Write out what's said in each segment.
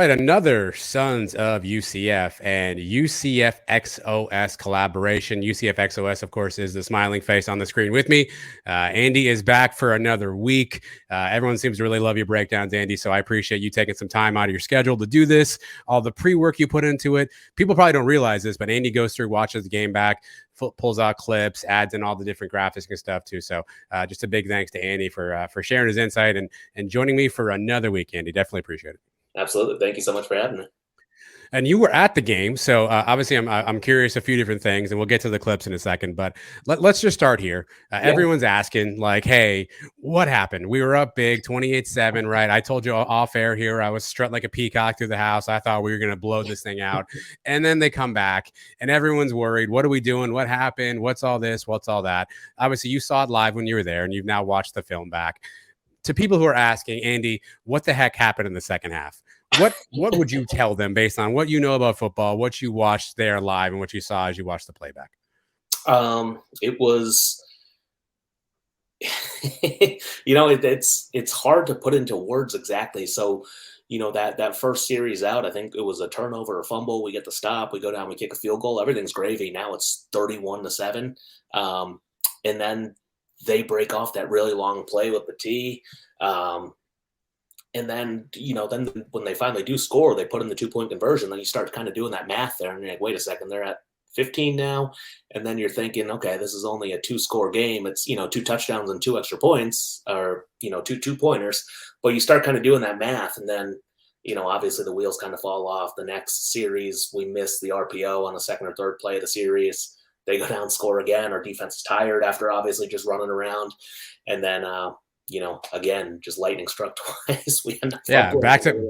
right, another Sons of UCF and UCFXOS collaboration. UCFXOS, of course, is the smiling face on the screen with me. Andy is back for another week. Everyone seems to really love your breakdowns, Andy, so I appreciate you taking some time out of your schedule to do this, all the pre-work you put into it. People probably don't realize this, but Andy goes through, watches the game back, pulls out clips, adds in all the different graphics and stuff too. So just a big thanks to Andy for sharing his insight and joining me for another week, Andy. Definitely appreciate it. Absolutely. Thank you so much for having me. And you were at the game, so obviously I'm curious a few different things, and we'll get to the clips in a second. But let's just start here. Everyone's asking, like, hey, what happened? We were up big, 28-7, right? I told you off air here, I was strutting like a peacock through the house. I thought we were going to blow this thing out, and then they come back, and everyone's worried. What are we doing? What happened? What's all this? What's all that? Obviously, you saw it live when you were there, and you've now watched the film back. To people who are asking, Andy, what the heck happened in the second half? What would you tell them based on what you know about football, what you watched there live, and what you saw as you watched the playback? It was, it's hard to put into words exactly. So, that first series out, I think it was a turnover or fumble. We get the stop, we go down, we kick a field goal. Everything's gravy. Now it's 31-7. And then they break off that really long play with the T. And then, then when they finally do score, they put in the 2-point conversion. Then you start kind of doing that math there. And you're like, wait a second, they're at 15 now. And then you're thinking, okay, this is only a 2-score game. It's, 2 touchdowns and 2 extra points or, 2 pointers. But you start kind of doing that math. And then, obviously the wheels kind of fall off. The next series, we miss the RPO on the second or third play of the series. They go down, score again. Our defense is tired after obviously just running around. And then, again, just lightning struck twice. We end up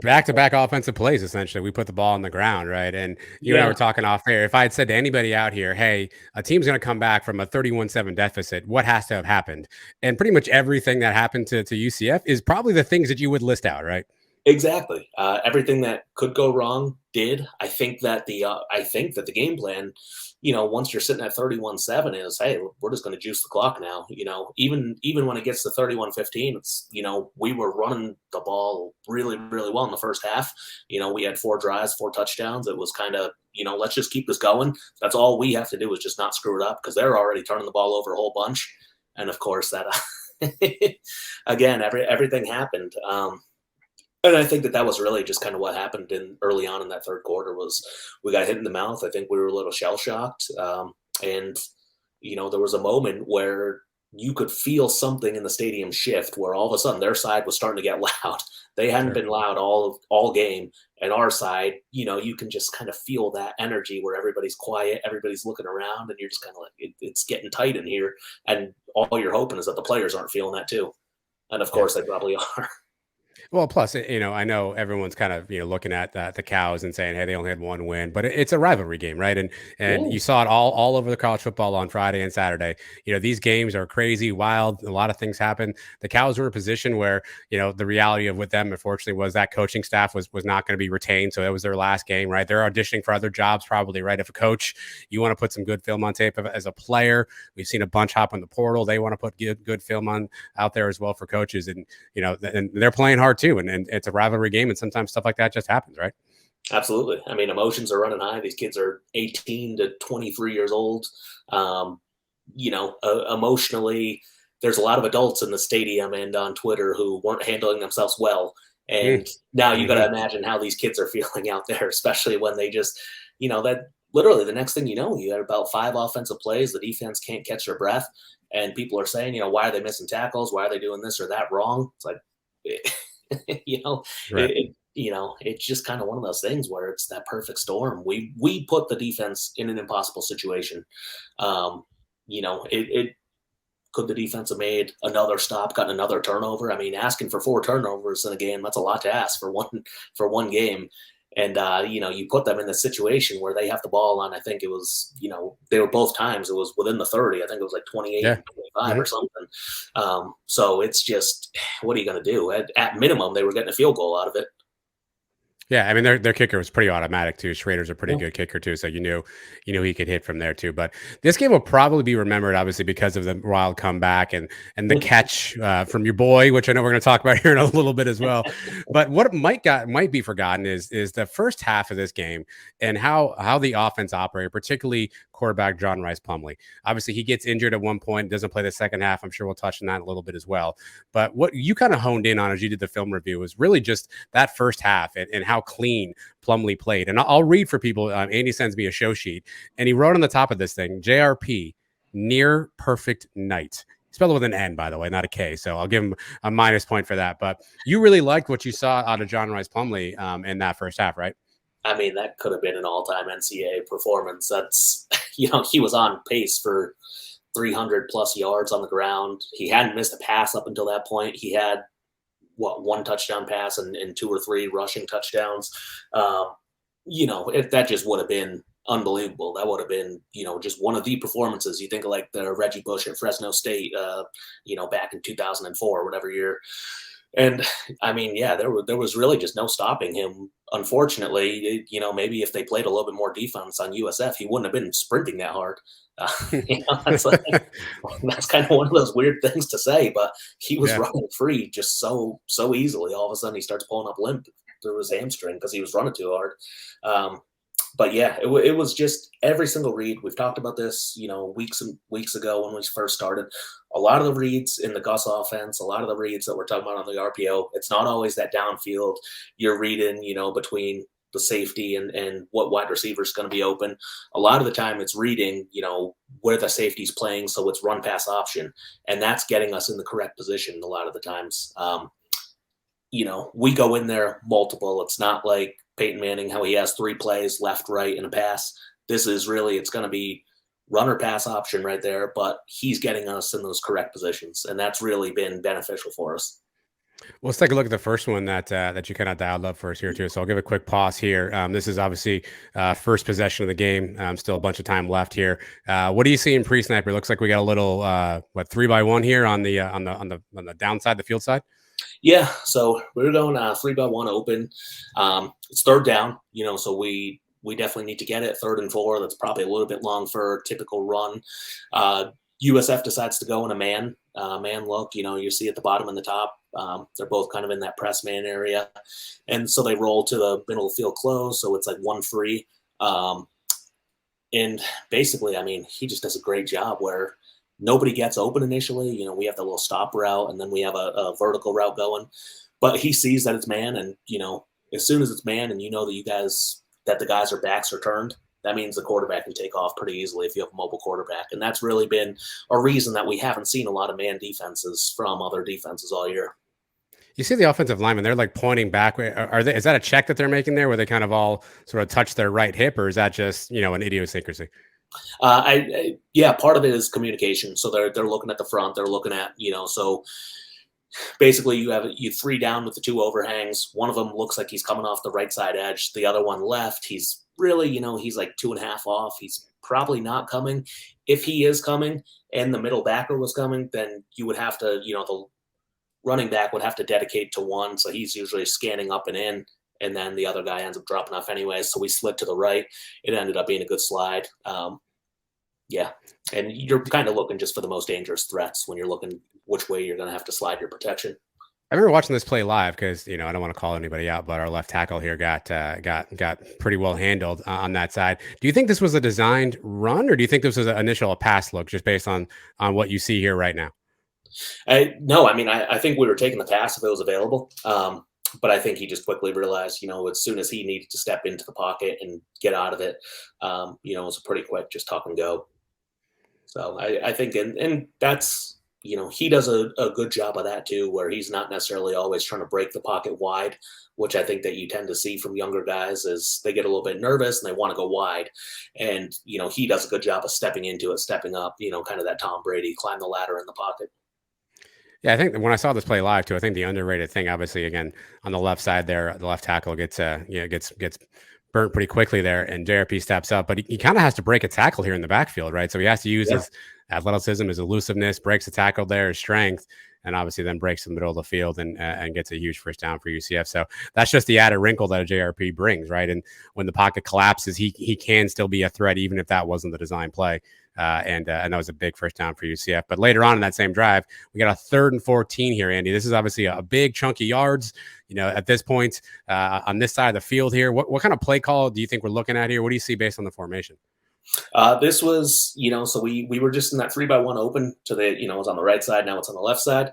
back-to-back offensive plays, essentially. We put the ball on the ground, right? And you and I were talking off air. If I had said to anybody out here, hey, a team's going to come back from a 31-7 deficit, what has to have happened? And pretty much everything that happened to UCF is probably the things that you would list out, right? Exactly. Everything that could go wrong did. I think that the game plan, once you're sitting at 31-7 is, hey, we're just going to juice the clock now. Even when it gets to 31-15, it's, we were running the ball really, really well in the first half. We had 4 drives, 4 touchdowns. It was kind of, let's just keep this going. That's all we have to do is just not screw it up because they're already turning the ball over a whole bunch. And of course that, again, everything happened. And I think that was really just kind of what happened early on in that third quarter was we got hit in the mouth. I think we were a little shell-shocked. And, there was a moment where you could feel something in the stadium shift where all of a sudden their side was starting to get loud. They hadn't been loud all game. And our side, you can just kind of feel that energy where everybody's quiet, everybody's looking around, and you're just kind of like, it's getting tight in here. And all you're hoping is that the players aren't feeling that too. And, of course, they probably are. Well, plus, I know everyone's kind of, looking at the Cows and saying, hey, they only had 1 win, but it's a rivalry game, right? And you saw it all over the college football on Friday and Saturday. These games are crazy, wild. A lot of things happen. The Cows were in a position where, the reality of with them, unfortunately, was that coaching staff was not going to be retained. So it was their last game, right? They're auditioning for other jobs, probably, right? If a coach, you want to put some good film on tape as a player. We've seen a bunch hop in the portal. They want to put good film out there as well for coaches. And, and they're playing hard too, and it's a rivalry game, and sometimes stuff like that just happens, right? Absolutely. I mean, emotions are running high. These kids are 18 to 23 years old. Emotionally, there's a lot of adults in the stadium and on Twitter who weren't handling themselves well. And now you got to imagine how these kids are feeling out there, especially when they just, that literally the next thing you had about 5 offensive plays. The defense can't catch their breath. And people are saying, why are they missing tackles? Why are they doing this or that wrong? It's like, it's just kind of one of those things where it's that perfect storm. We put the defense in an impossible situation. Could the defense have made another stop, gotten another turnover? I mean, asking for 4 turnovers in a game, that's a lot to ask for one game. And, you put them in the situation where they have the ball on, I think it was, they were both times, it was within the 30. I think it was like 28, 25 or something. So it's just, what are you going to do? At minimum, they were getting a field goal out of it. Yeah, I mean their kicker was pretty automatic too. Schrader's a pretty good kicker too, so you knew he could hit from there too. But this game will probably be remembered obviously because of the wild comeback and the catch from your boy, which I know we're going to talk about here in a little bit as well. But what might be forgotten is the first half of this game and how the offense operated, particularly quarterback John Rhys Plumlee. Obviously, he gets injured at one point, doesn't play the second half. I'm sure we'll touch on that a little bit as well. But what you kind of honed in on as you did the film review was really just that first half and how clean Plumlee played. And I'll read for people. Andy sends me a show sheet, and he wrote on the top of this thing, JRP, near perfect night. Spelled with an N, by the way, not a K. So I'll give him a minus point for that. But you really liked what you saw out of John Rhys Plumlee in that first half, right? I mean, that could have been an all-time NCAA performance. That's, he was on pace for 300 plus yards on the ground. He hadn't missed a pass up until that point. He had one touchdown pass and 2 or 3 rushing touchdowns. If that just would have been unbelievable. That would have been, just one of the performances. You think of like the Reggie Bush at Fresno State, back in 2004, whatever year. And I mean, yeah, there was really just no stopping him. Unfortunately, maybe if they played a little bit more defense on USF, he wouldn't have been sprinting that hard. That's kind of one of those weird things to say, but he was running free just so easily. All of a sudden, he starts pulling up limp through his hamstring because he was running too hard. But yeah, it was just every single read. We've talked about this, weeks and weeks ago when we first started. A lot of the reads in the Gus offense, a lot of the reads that we're talking about on the RPO, it's not always that downfield you're reading, between the safety and what wide receiver is going to be open. A lot of the time it's reading, where the safety's playing, so it's run pass option, and that's getting us in the correct position a lot of the times. We go in there multiple. It's not like Peyton Manning, how he has 3 plays, left, right, and a pass. This is really, it's going to be runner pass option right there, but he's getting us in those correct positions, and that's really been beneficial for us. Well, let's take a look at the first one that you kind of dialed up for us here too. So I'll give a quick pause here. This is obviously first possession of the game. Still a bunch of time left here. What do you see in pre-snap? It looks like we got a little 3-by-1 here on the downside, the field side. Yeah, so we're going 3-by-1 open. It's third down, so we definitely need to get it. 3rd and 4. That's probably a little bit long for a typical run. USF decides to go in a man look. You see at the bottom and the top. They're both kind of in that press man area, and so they roll to the middle of the field close. So it's like 1 free. And basically, I mean, he just does a great job where nobody gets open initially. We have the little stop route, and then we have a vertical route going. But he sees that it's man, and as soon as it's man, and that the guys' backs are turned, that means the quarterback can take off pretty easily if you have a mobile quarterback. And that's really been a reason that we haven't seen a lot of man defenses from other defenses all year. You see the offensive linemen, they're like pointing back. Is that a check that they're making there where they kind of all sort of touch their right hip, or is that just, an idiosyncrasy? Part of it is communication. So they're looking at the front, they're looking at, so basically you 3 down with the 2 overhangs. One of them looks like he's coming off the right side edge. The other one left, he's really, he's like 2.5 off. He's probably not coming. If he is coming and the middle backer was coming, then you would have to, the running back would have to dedicate to one. So he's usually scanning up and in, and then the other guy ends up dropping off anyway. So we slid to the right. It ended up being a good slide. And you're kind of looking just for the most dangerous threats when you're looking which way you're going to have to slide your protection. I remember watching this play live because, I don't want to call anybody out, but our left tackle here got pretty well handled on that side. Do you think this was a designed run, or do you think this was an initial pass look just based on what you see here right now? No, I mean, I think we were taking the pass if it was available. But I think he just quickly realized, as soon as he needed to step into the pocket and get out of it, it was a pretty quick just talk and go. So I think, and that's, he does a good job of that too, where he's not necessarily always trying to break the pocket wide, which I think that you tend to see from younger guys is they get a little bit nervous and they want to go wide. And, he does a good job of stepping into it, stepping up, kind of that Tom Brady climb the ladder in the pocket. Yeah, I think when I saw this play live too, I think the underrated thing, obviously, again, on the left side there, the left tackle gets burnt pretty quickly there, and JRP steps up, but he kind of has to break a tackle here in the backfield, right? So he has to use his athleticism, his elusiveness, breaks a tackle there, his strength, and obviously then breaks the middle of the field and gets a huge first down for UCF. So that's just the added wrinkle that a JRP brings, right? And when the pocket collapses, he can still be a threat, even if that wasn't the design play. And that was a big first down for UCF. But later on in that same drive, we got a 3rd and 14 here, Andy. This is obviously a big chunky yards. At this point on this side of the field here, what kind of play call do you think we're looking at here? What do you see based on the formation? This was, so we were just in that 3-by-1 open to the, it was on the right side. Now it's on the left side.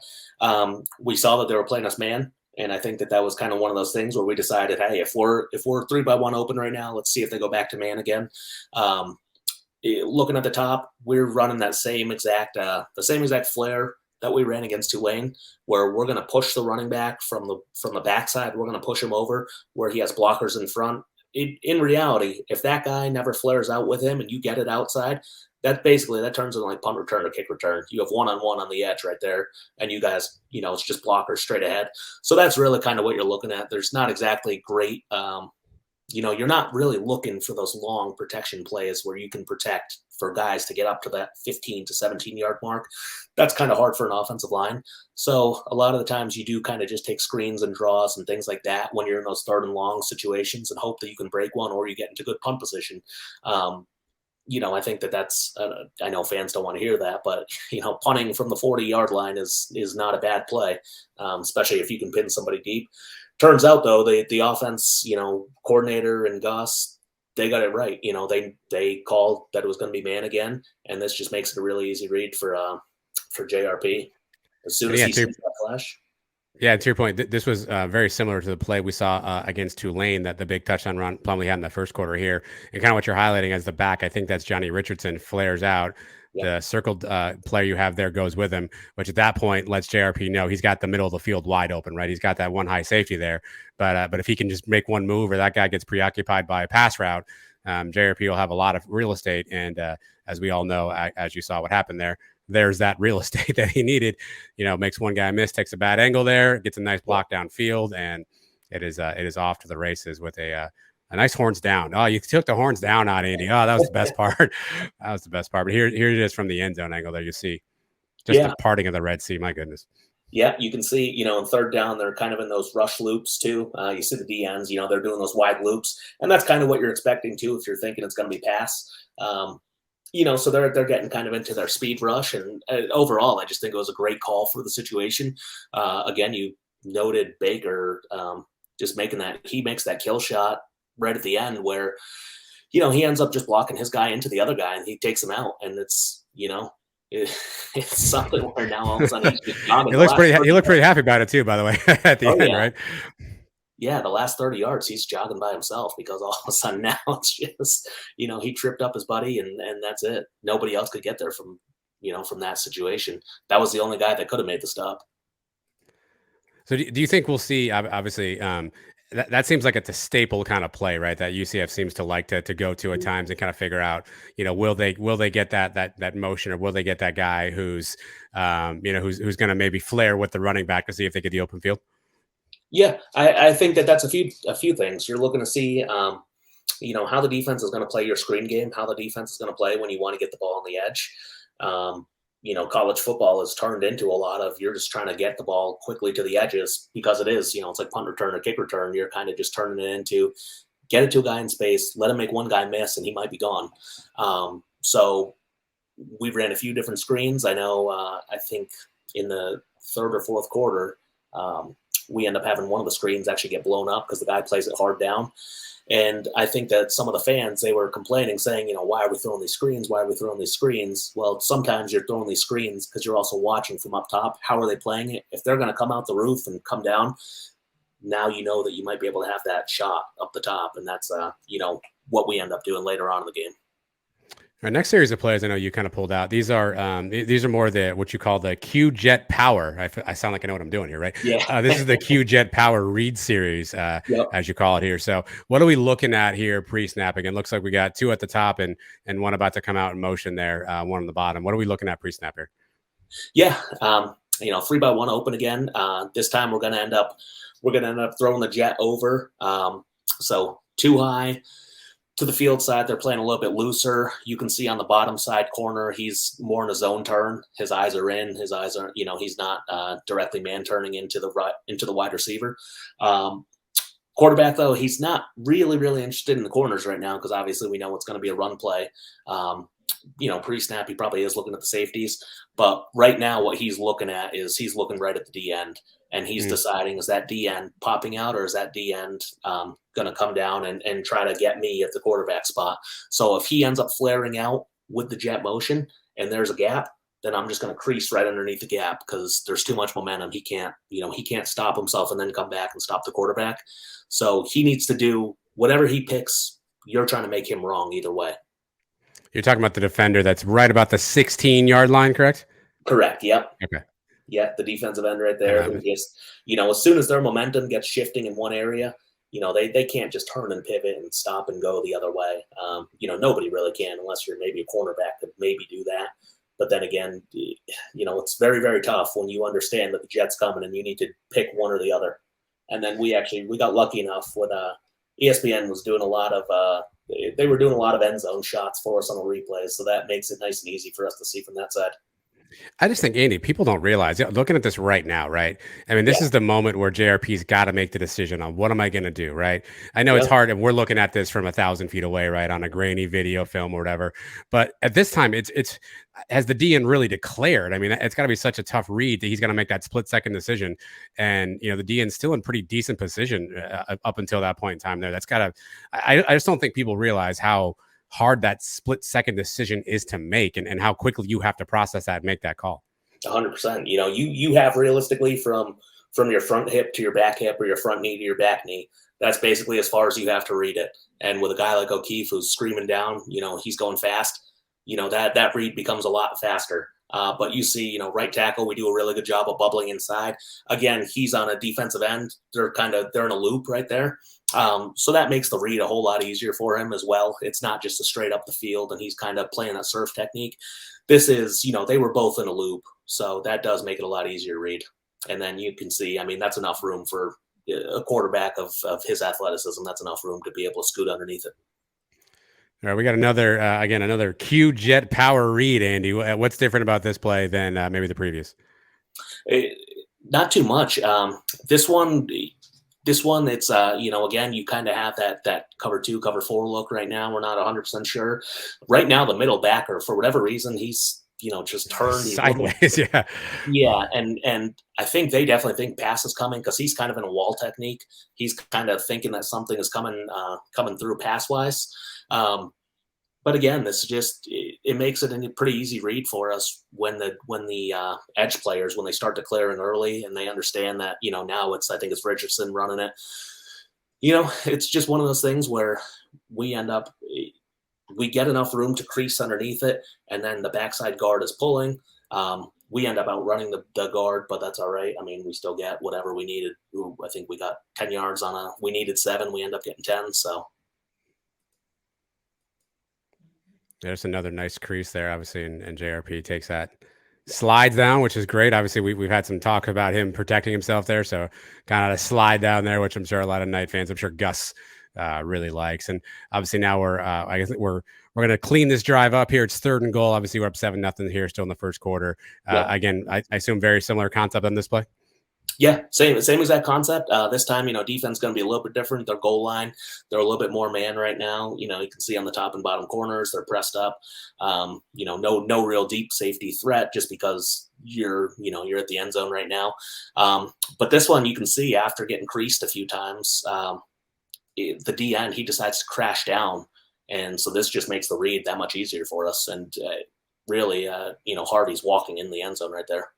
We saw that they were playing us man. And I think that was kind of one of those things where we decided, hey, if we're 3-by-1 open right now, let's see if they go back to man again. Looking at the top, we're running that same exact flare that we ran against Tulane, where we're going to push the running back from the backside. We're going to push him over where he has blockers in front. In reality, if that guy never flares out with him and you get it outside, that turns into like punt return or kick return. You have one-on-one on the edge right there, and you guys, it's just blockers straight ahead. So that's really kind of what you're looking at. There's not exactly great you're not really looking for those long protection plays where you can protect for guys to get up to that 15 to 17-yard mark. That's kind of hard for an offensive line. So a lot of the times you do kind of just take screens and draws and things like that when you're in those 3rd and long situations and hope that you can break one or you get into good punt position. I think that's I know fans don't want to hear that, but, punting from the 40-yard line is not a bad play, especially if you can pin somebody deep. Turns out, though, the offense, coordinator and Gus, they got it right. They called that it was going to be man again, and this just makes it a really easy read for JRP. As soon as he sees that flash. Yeah, to your point, this was very similar to the play we saw against Tulane, that the big touchdown run Plumlee had in the first quarter here. And kind of what you're highlighting as the back, I think that's Johnny Richardson, flares out. The circled player you have there goes with him, which at that point lets JRP know he's got the middle of the field wide open, right? He's got that one high safety there. But if he can just make one move or that guy gets preoccupied by a pass route, JRP will have a lot of real estate. And as we all know, as you saw what happened there, there's that real estate that he needed. Makes one guy miss, takes a bad angle there, gets a nice block downfield, and it is off to the races with a nice horns down. Oh, you took the horns down on Andy. Oh, that was the best part. That was the best part. But here it is from the end zone angle there. You see just the parting of the Red Sea. My goodness. Yeah, you can see, in 3rd down, they're kind of in those rush loops too. You see the DNs, they're doing those wide loops. And that's kind of what you're expecting too if you're thinking it's going to be pass. So they're getting kind of into their speed rush. And overall, I just think it was a great call for the situation. Again, you noted Baker just he makes that kill shot right at the end where, he ends up just blocking his guy into the other guy and he takes him out. And it's, it's something where now all of a sudden he's just jogging. He looked pretty happy about it too, by the way, at the end, right? Yeah, the last 30 yards, he's jogging by himself because all of a sudden now it's just, he tripped up his buddy and that's it. Nobody else could get there from that situation. That was the only guy that could have made the stop. So do you think we'll see, obviously, that seems like it's a staple kind of play, right? That UCF seems to like to go to at times and kind of figure out, will they get that motion, or will they get that guy who's going to maybe flare with the running back to see if they get the open field? Yeah, I think that's a few things. You're looking to see, how the defense is going to play your screen game, how the defense is going to play when you want to get the ball on the edge. College football is turned into a lot of you're just trying to get the ball quickly to the edges because it is, it's like punt return or kick return. You're kind of just turning it into get it to a guy in space, let him make one guy miss, and he might be gone. So we ran a few different screens. I know, I think in the 3rd or 4th quarter, we end up having one of the screens actually get blown up because the guy plays it hard down. And I think that some of the fans, they were complaining, saying, why are we throwing these screens? Why are we throwing these screens? Well, sometimes you're throwing these screens because you're also watching from up top. How are they playing it? If they're going to come out the roof and come down, now you know that you might be able to have that shot up the top. And that's, what we end up doing later on in the game. Our next series of plays, I know you kind of pulled out. These are more what you call the Q Jet Power. I sound like I know what I'm doing here, right? Yeah. This is the Q Jet Power read series, as you call it here. So what are we looking at here pre-snap? Again, looks like we got 2 at the top and one about to come out in motion there, one on the bottom. What are we looking at pre-snap here? Yeah, 3-by-1 open again. This time we're going to end up throwing the jet over. So too high. to the field side, they're playing a little bit looser. You can see on the bottom side corner, he's more in a zone turn. His eyes are in. His eyes are, he's not directly man turning into the wide receiver. Quarterback, though, he's not really, really interested in the corners right now because obviously we know it's going to be a run play. Pre-snap, he probably is looking at the safeties. But right now what he's looking at is he's looking right at the D end. And he's deciding, is that D end popping out or is that D end going to come down and try to get me at the quarterback spot? So if he ends up flaring out with the jet motion and there's a gap, then I'm just going to crease right underneath the gap because there's too much momentum. He can't stop himself and then come back and stop the quarterback. So he needs to do whatever he picks. You're trying to make him wrong either way. You're talking about the defender that's right about the 16-yard line, correct? Correct. Yep. Okay. Yeah, the defensive end right there who just, as soon as their momentum gets shifting in one area, they can't just turn and pivot and stop and go the other way. Nobody really can unless you're maybe a cornerback could maybe do that. But then again, it's very, very tough when you understand that the jet's coming and you need to pick one or the other. And then we got lucky enough with ESPN was doing a lot of they were doing a lot of end zone shots for us on the replays, so that makes it nice and easy for us to see from that side. I just think, Andy, people don't realize, looking at this right now, right? I mean, this is the moment where JRP's got to make the decision on what am I going to do, right? I know it's hard, and we're looking at this from 1,000 feet away, right, on a grainy video film or whatever. But at this time, it's has the DN really declared? I mean, it's got to be such a tough read that he's going to make that split-second decision. And, the DN's still in pretty decent position up until that point in time there. That's got to – I just don't think people realize how – hard that split-second decision is to make and how quickly you have to process that and make that call. 100%. You have realistically from your front hip to your back hip or your front knee to your back knee, that's basically as far as you have to read it. And with a guy like O'Keefe who's screaming down, he's going fast, that read becomes a lot faster. But you see, right tackle, we do a really good job of bubbling inside. Again, he's on a defensive end. They're in a loop right there. So that makes the read a whole lot easier for him as well. It's not just a straight up the field and he's kind of playing that surf technique. This is, they were both in a loop. So that does make it a lot easier to read. And then you can see, that's enough room for a quarterback of his athleticism. That's enough room to be able to scoot underneath it. All right, we got another Q jet power read, Andy. What's different about this play than maybe the previous? Not too much. This one, it's, again, you kind of have that cover 2, cover 4 look right now. We're not 100% sure. Right now, the middle backer, for whatever reason, he's, just turned sideways. Yeah. And I think they definitely think pass is coming because he's kind of in a wall technique. He's kind of thinking that something is coming through pass wise. But again, this is just it makes it a pretty easy read for us when the edge players, when they start declaring early and they understand that, now I think it's Richardson running it. It's just one of those things where we get enough room to crease underneath it, and then the backside guard is pulling. We end up outrunning the guard, but that's all right. I mean, we still get whatever we needed. I think we got 10 yards we needed 7. We end up getting 10. So. There's another nice crease there, obviously, and JRP takes that, slides down, which is great. Obviously, we've had some talk about him protecting himself there, so kind of a slide down there, which I'm sure a lot of Knight fans, I'm sure Gus really likes. And obviously now I guess we're going to clean this drive up here. It's 3rd and goal. Obviously, we're up 7-0 here, still in the first quarter. Again, I assume very similar concept on this play. Yeah, same exact concept. This time, defense going to be a little bit different. Their goal line, they're a little bit more man right now. You can see on the top and bottom corners, they're pressed up. No real deep safety threat just because you're at the end zone right now. But this one, you can see after getting creased a few times, the D end, he decides to crash down. And so this just makes the read that much easier for us. And really, Harvey's walking in the end zone right there.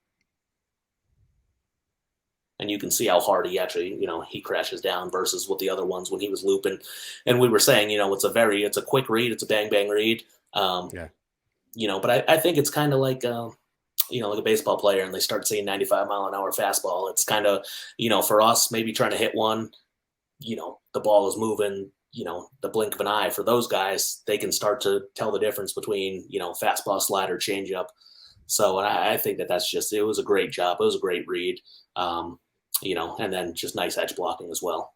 And you can see how hard he actually, he crashes down versus with the other ones when he was looping. And we were saying, it's a quick read. It's a bang, bang read. But I think it's kind of like, like a baseball player and they start seeing 95-mile-an-hour fastball. It's kind of, for us, maybe trying to hit one, the ball is moving, the blink of an eye. For those guys, they can start to tell the difference between, fastball, slider, changeup. So I think that's just, it was a great job. It was a great read. And then just nice edge blocking as well.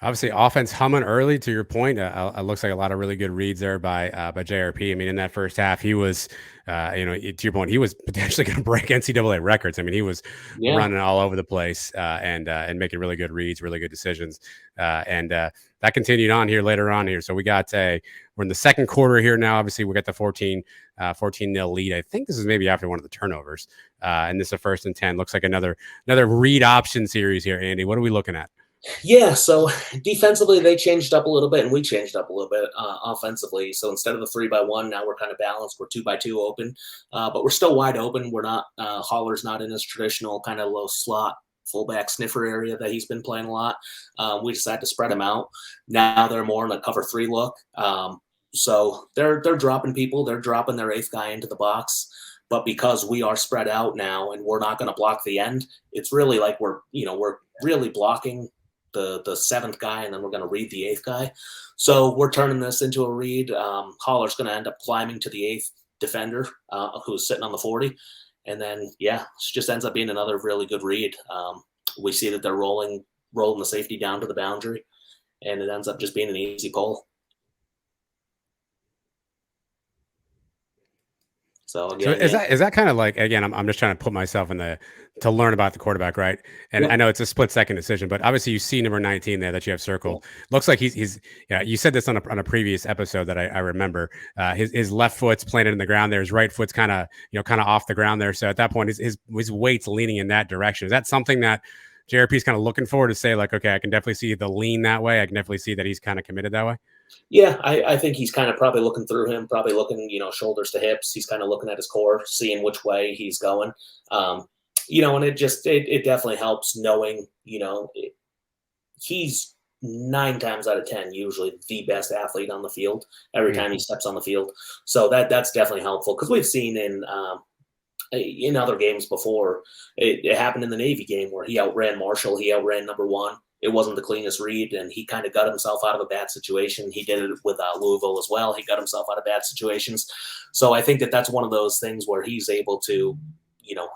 Obviously, offense humming early. To your point, it looks like a lot of really good reads there by JRP. I mean, in that first half, he was, to your point, he was potentially going to break NCAA records. I mean, he was Yeah. running all over the place and making really good reads, really good decisions, and that continued on here later on here. So we're in the second quarter here now. Obviously, we got the 14-0 lead. I think this is maybe after one of the turnovers, and this is a 1st and 10. Looks like another read option series here. Andy, what are we looking at? Yeah, so defensively they changed up a little bit, and we changed up a little bit offensively. So instead of the 3-by-1, now we're kind of balanced. We're 2-by-2 open, but we're still wide open. We're not Holler's not in his traditional kind of low slot fullback sniffer area that he's been playing a lot. We decided to spread him out. Now they're more in a cover 3 look. So they're dropping people. They're dropping their 8th guy into the box. But because we are spread out now and we're not going to block the end, it's really like we're really blocking the 7th guy, and then we're going to read the 8th guy. So we're turning this into a read. Holler's going to end up climbing to the 8th defender who's sitting on the 40. And then, yeah, it just ends up being another really good read. We see that they're rolling the safety down to the boundary, and it ends up just being an easy pull. So again, is that kind of like, again, I'm just trying to put myself to learn about the quarterback, right? And yep. I know it's a split second decision, but obviously you see number 19 there that you have circled. Looks like he's yeah. You said this on a previous episode that I remember. His left foot's planted in the ground there. His right foot's kind of off the ground there. So at that point, his weight's leaning in that direction. Is that something that JRP is kind of looking for to say like, okay, I can definitely see the lean that way. I can definitely see that he's kind of committed that way. Yeah, I think he's kind of probably looking through him, probably looking, shoulders to hips. He's kind of looking at his core, seeing which way he's going. And it definitely helps knowing, he's 9 times out of 10 usually the best athlete on the field every time he steps on the field. So that's definitely helpful because we've seen in other games before, it happened in the Navy game where he outran Marshall, he outran number 1. It wasn't the cleanest read, and he kind of got himself out of a bad situation. He did it with Louisville as well. He got himself out of bad situations. So I think that's one of those things where he's able to,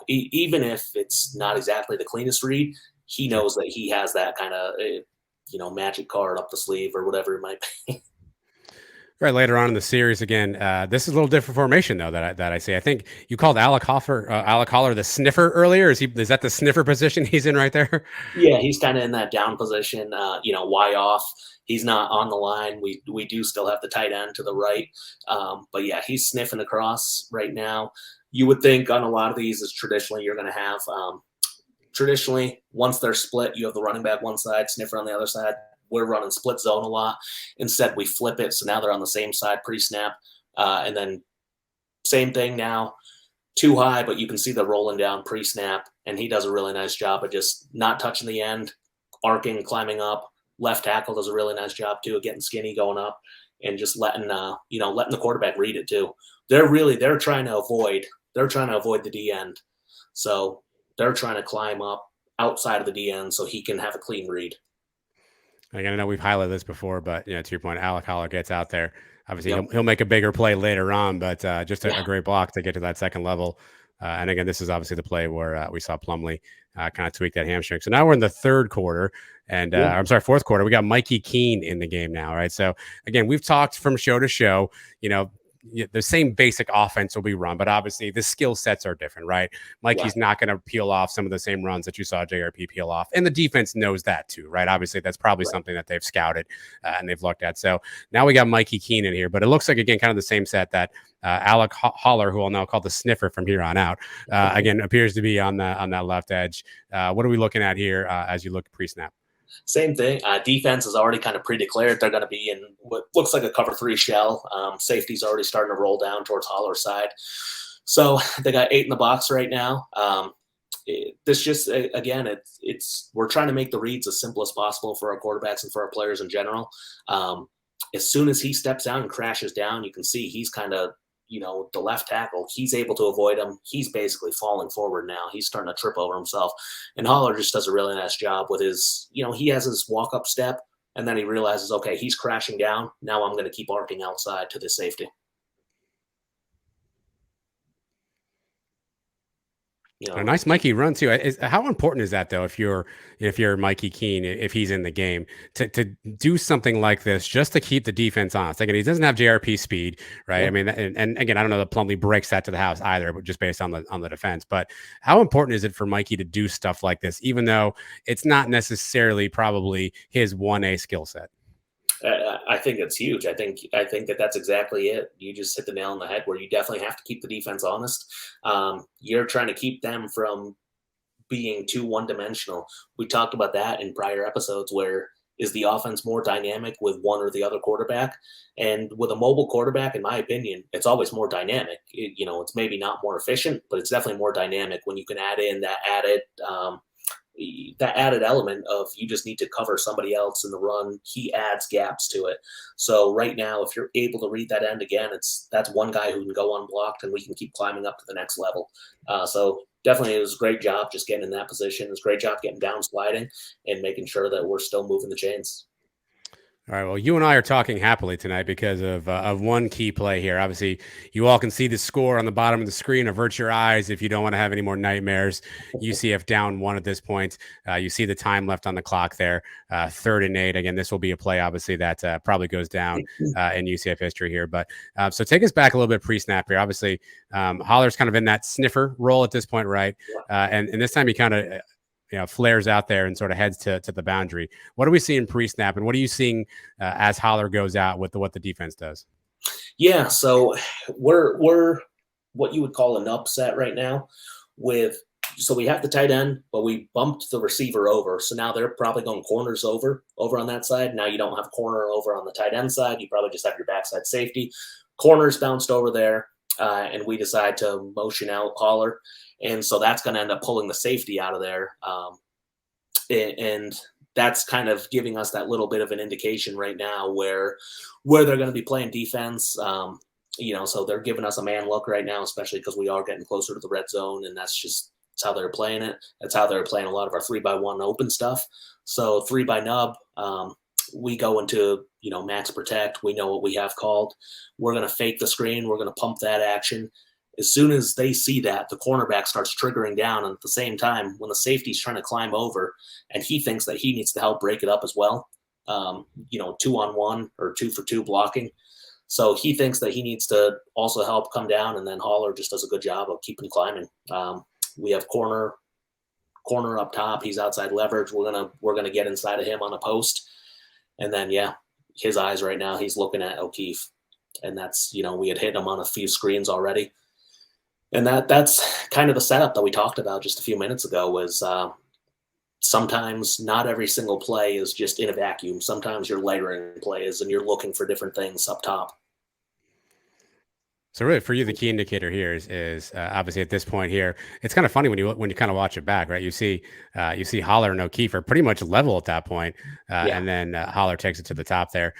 even if it's not exactly the cleanest read, he knows that he has that kind of, magic card up the sleeve or whatever it might be. Right later on in the series, again, this is a little different formation though that I see. I think you called Alec Holler the sniffer earlier. Is that the sniffer position he's in right there? Yeah, he's kind of in that down position. Y off. He's not on the line. We do still have the tight end to the right, but yeah, he's sniffing across right now. You would think on a lot of these is traditionally you're going to have traditionally once they're split, you have the running back one side, sniffer on the other side. We're running split zone a lot. Instead, we flip it. So now they're on the same side pre-snap. And then same thing now, too high, but you can see the rolling down pre-snap. And he does a really nice job of just not touching the end, arcing, climbing up. Left tackle does a really nice job too of getting skinny, going up, and just letting the quarterback read it too. They're trying to avoid the D end. So they're trying to climb up outside of the D end so he can have a clean read. Again, I know we've highlighted this before, but to your point, Alec Holler gets out there. Obviously, Yep. he'll make a bigger play later on, but just a great block to get to that second level. And again, this is obviously the play where we saw Plumlee kind of tweak that hamstring. So now we're in the third quarter, and I'm sorry, fourth quarter. We got Mikey Keene in the game now, right? So again, we've talked from show to show. The same basic offense will be run, but obviously the skill sets are different, right? Mikey's not going to peel off some of the same runs that you saw JRP peel off. And the defense knows that too, right? Obviously, that's probably something that they've scouted and they've looked at. So now we got Mikey Keene in here, but it looks like, again, kind of the same set that Alec Holler, who I'll now call the sniffer from here on out, again, appears to be on that left edge. What are we looking at here as you look pre-snap? Same thing. Defense is already kind of pre-declared. They're going to be in what looks like a cover 3 shell. Safety's already starting to roll down towards Holler's side. So they got 8 in the box right now. We're trying to make the reads as simple as possible for our quarterbacks and for our players in general. As soon as he steps down and crashes down, you can see he's kind of, the left tackle, he's able to avoid him. He's basically falling forward now. He's starting to trip over himself. And Holler just does a really nice job with his, he has his walk-up step, and then he realizes, okay, he's crashing down. Now I'm going to keep arcing outside to the safety. A nice Mikey run too. How important is that though? If you're Mikey Keene, if he's in the game, to do something like this just to keep the defense honest. Again, he doesn't have JRP speed, right? Yeah. I mean, and again, I don't know that Plumlee breaks that to the house either, but just based on the defense. But how important is it for Mikey to do stuff like this, even though it's not necessarily probably his 1A skill set? I think it's huge. I think that that's exactly it. You just hit the nail on the head where you definitely have to keep the defense honest. You're trying to keep them from being too one dimensional. We talked about that in prior episodes where is the offense more dynamic with one or the other quarterback? And with a mobile quarterback, in my opinion, it's always more dynamic. It's maybe not more efficient, but it's definitely more dynamic when you can add in that added element of you just need to cover somebody else in the run. He adds gaps to it. So right now, if you're able to read that end again, that's one guy who can go unblocked, and we can keep climbing up to the next level. So definitely, it was a great job just getting in that position. It was a great job getting down sliding and making sure that we're still moving the chains. All right. Well, you and I are talking happily tonight because of one key play here. Obviously, you all can see the score on the bottom of the screen. Avert your eyes if you don't want to have any more nightmares. UCF down 1 at this point. You see the time left on the clock there. 3rd and 8. Again, this will be a play, obviously, that probably goes down in UCF history here. But so take us back a little bit pre-snap here. Obviously, Holler's kind of in that sniffer role at this point, right? And this time he kind of flares out there and sort of heads to the boundary. What are we seeing pre-snap, and what are you seeing as Holler goes out with what the defense does? Yeah, so we're what you would call an upset right now. So we have the tight end, but we bumped the receiver over. So now they're probably going corners over on that side. Now you don't have corner over on the tight end side. You probably just have your backside safety. Corners bounced over there, and we decide to motion out Holler. And so that's going to end up pulling the safety out of there. And that's kind of giving us that little bit of an indication right now where they're going to be playing defense. So they're giving us a man look right now, especially because we are getting closer to the red zone, and that's how they're playing it. That's how they're playing a lot of our 3x1 open stuff. So 3x nub, we go into max protect. We know what we have called. We're going to fake the screen. We're going to pump that action. As soon as they see that, the cornerback starts triggering down. And at the same time, when the safety's trying to climb over and he thinks that he needs to help break it up as well, 2-on-1 or 2-for-2 blocking. So he thinks that he needs to also help come down, and then Holler just does a good job of keeping climbing. We have corner up top. He's outside leverage. We're gonna get inside of him on a post. And then, his eyes right now, he's looking at O'Keefe. And that's, we had hit him on a few screens already. And that's kind of the setup that we talked about just a few minutes ago was sometimes not every single play is just in a vacuum. Sometimes you're layering plays and you're looking for different things up top. So really, for you, the key indicator here is obviously at this point here. It's kind of funny when you kind of watch it back, right? You see Holler and O'Keefe are pretty much level at that point, and then Holler takes it to the top there.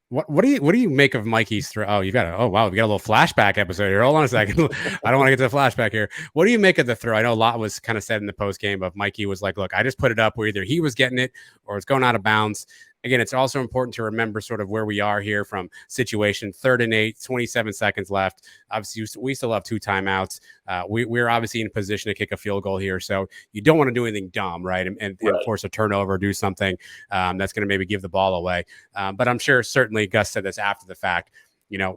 What do you make of Mikey's throw? Oh, we got a little flashback episode here. Hold on a second. I don't want to get to the flashback here. What do you make of the throw? I know a lot was kind of said in the post game of Mikey was like, look, I just put it up where either he was getting it or it's going out of bounds. Again, it's also important to remember sort of where we are here from situation 3rd and 8, 27 seconds left. Obviously, we still have 2 timeouts. We're obviously in position to kick a field goal here. So you don't want to do anything dumb, right? And force a turnover, do something that's going to maybe give the ball away. But I'm sure certainly Gus said this after the fact.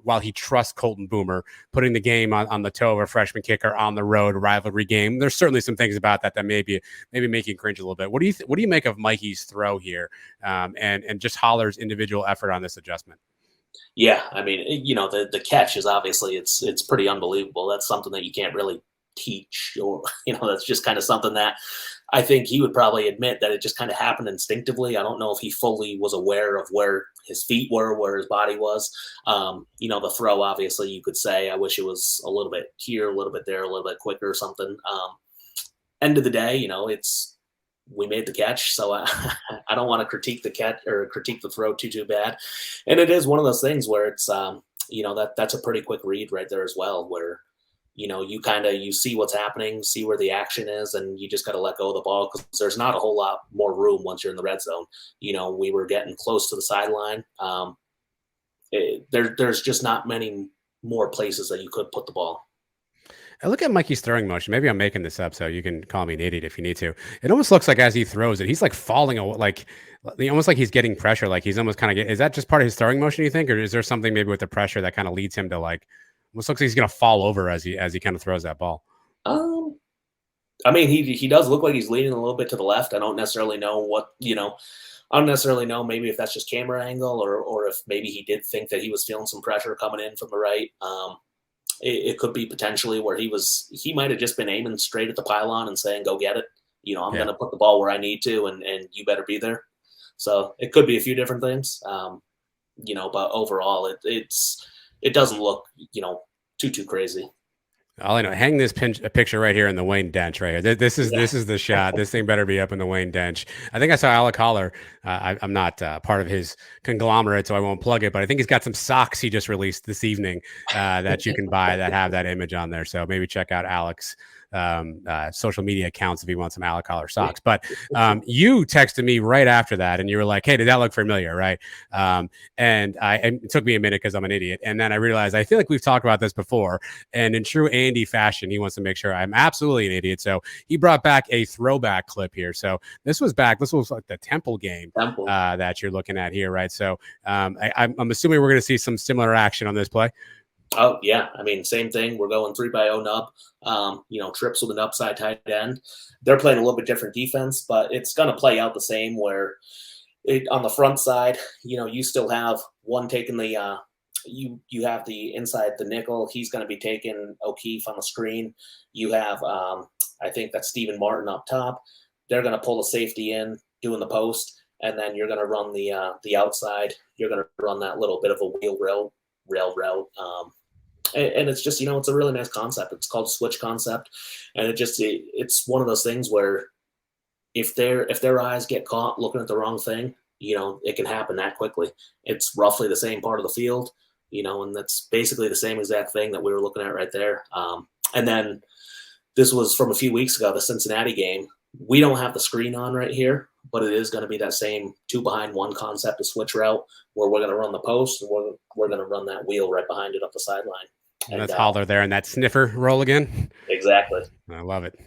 While he trusts Colton Boomer, putting the game on the toe of a freshman kicker on the road, rivalry game, there's certainly some things about that maybe make you cringe a little bit. What do you make of Mikey's throw here, and just Holler's individual effort on this adjustment? Yeah, I mean, the catch is obviously it's pretty unbelievable. That's something that you can't really teach, or that's just kind of something that I think he would probably admit that it just kind of happened instinctively. I don't know if he fully was aware of where his feet were, where his body was. The throw, obviously, you could say, I wish it was a little bit here, a little bit there, a little bit quicker or something. End of the day, we made the catch, so I don't want to critique the catch or critique the throw too bad. And it is one of those things where it's, that's a pretty quick read right there as well, where you see what's happening, see where the action is, and you just got to let go of the ball because there's not a whole lot more room once you're in the red zone. We were getting close to the sideline. There's just not many more places that you could put the ball. I look at Mikey's throwing motion. Maybe I'm making this up, so you can call me an idiot if you need to. It almost looks like as he throws it, he's like falling away, like almost like he's getting pressure. Like he's almost kind of is that just part of his throwing motion, you think, or is there something maybe with the pressure that kind of leads him to like almost looks like he's gonna fall over as he kind of throws that ball? Um, I mean, he does look like he's leaning a little bit to the left. I don't necessarily know I don't necessarily know maybe if that's just camera angle or if maybe he did think that he was feeling some pressure coming in from the right. It could be potentially where he might have just been aiming straight at the pylon and saying, "Go get it." I'm going to put the ball where I need to, and you better be there. So it could be a few different things. But overall, it doesn't look too crazy. All I know, hang this picture right here in the Wayne Dench right here. This is the shot. This thing better be up in the Wayne Dench. I think I saw Alec Holler. I'm not part of his conglomerate, so I won't plug it. But I think he's got some socks he just released this evening that you can buy that have that image on there. So maybe check out Alec's social media accounts if you want some Alec Holler socks. But you texted me right after that, and you were like, "Hey, did that look familiar?" Right? And it took me a minute because I'm an idiot, and then I realized I feel like we've talked about this before. And in true Andy fashion, he wants to make sure I'm absolutely an idiot. So he brought back a throwback clip here. So this was like the Temple game that you're looking at here, right? So I'm assuming we're going to see some similar action on this play. Oh yeah, I mean same thing. We're going 3-0 nub. Trips with an upside tight end. They're playing a little bit different defense, but it's going to play out the same. Where on the front side, you still have one taking the you have the inside the nickel. He's going to be taking O'Keefe on the screen. You have I think that's Stephen Martin up top. They're going to pull the safety in, doing the post, and then you're going to run the outside. You're going to run that little bit of a wheel rail route. And it's just, it's a really nice concept. It's called switch concept. And it's one of those things where if their eyes get caught looking at the wrong thing, it can happen that quickly. It's roughly the same part of the field, and that's basically the same exact thing that we were looking at right there. And then this was from a few weeks ago, the Cincinnati game. We don't have the screen on right here, but it is going to be that same 2 behind 1 concept of switch route where we're going to run the post and we're going to run that wheel right behind it up the sideline. And that's Holler there and that sniffer roll again. Exactly. I love it.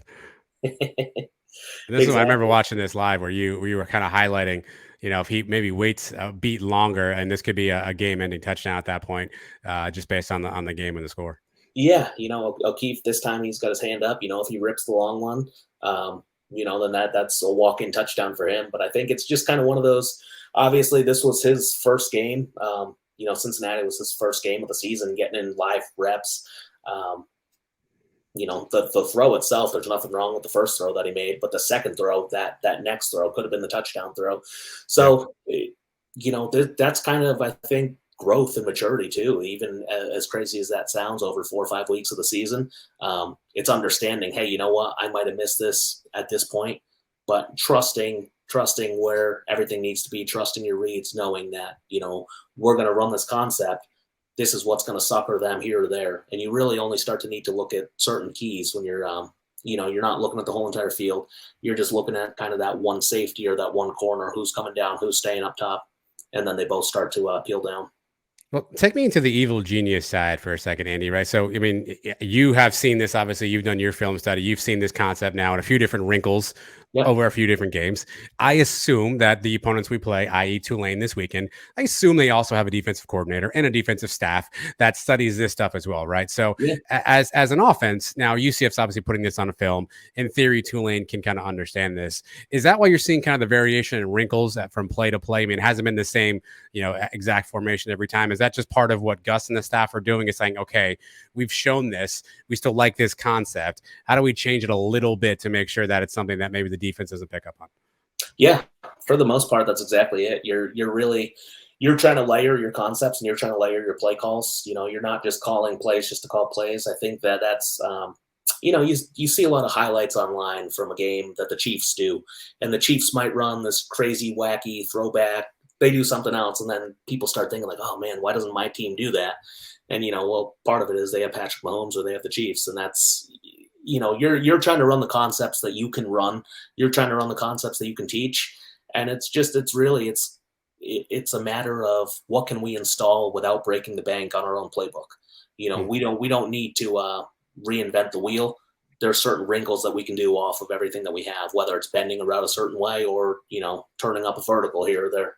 This is I remember watching this live where you were kind of highlighting, if he maybe waits a beat longer, and this could be a game-ending touchdown at that point, just based on the game and the score. Yeah, O'Keefe this time he's got his hand up. If he rips the long one, then that's a walk-in touchdown for him. But I think it's just kind of one of those. Obviously, this was his first game. Cincinnati was his first game of the season, getting in live reps. The throw itself, there's nothing wrong with the first throw that he made, but the second throw, that next throw could have been the touchdown throw. So, that's kind of, I think, growth and maturity too. Even as crazy as that sounds, over 4 or 5 weeks of the season, it's understanding, hey, you know what, I might have missed this at this point, but trusting where everything needs to be, trusting your reads, knowing that, we're going to run this concept. This is what's going to sucker them here or there. And you really only start to need to look at certain keys when you're, you're not looking at the whole entire field. You're just looking at kind of that one safety or that one corner, who's coming down, who's staying up top. And then they both start to peel down. Well, take me into the evil genius side for a second, Andy, right? So, I mean, you have seen this, obviously, you've done your film study. You've seen this concept now in a few different wrinkles over a few different games. I assume that the opponents we play, i.e. Tulane this weekend, I assume they also have a defensive coordinator and a defensive staff that studies this stuff as well, right? So as an offense, now UCF's obviously putting this on a film. In theory, Tulane can kind of understand this. Is that why you're seeing kind of the variation in wrinkles from play to play? I mean, it hasn't been the same, exact formation every time. Is that just part of what Gus and the staff are doing, is saying, okay, we've shown this, we still like this concept. How do we change it a little bit to make sure that it's something that maybe the defense doesn't pick up on? Yeah, for the most part, that's exactly it. You're trying to layer your concepts and you're trying to layer your play calls. You're not just calling plays just to call plays. I think that's you see a lot of highlights online from a game that the Chiefs do, and the Chiefs might run this crazy, wacky throwback. They do something else, and then people start thinking like, oh man, why doesn't my team do that? And part of it is they have Patrick Mahomes or they have the Chiefs, and that's you're trying to run the concepts that you can run. You're trying to run the concepts that you can teach, and it's a matter of what can we install without breaking the bank on our own playbook. We don't need to reinvent the wheel. There are certain wrinkles that we can do off of everything that we have, whether it's bending a route a certain way or, turning up a vertical here or there.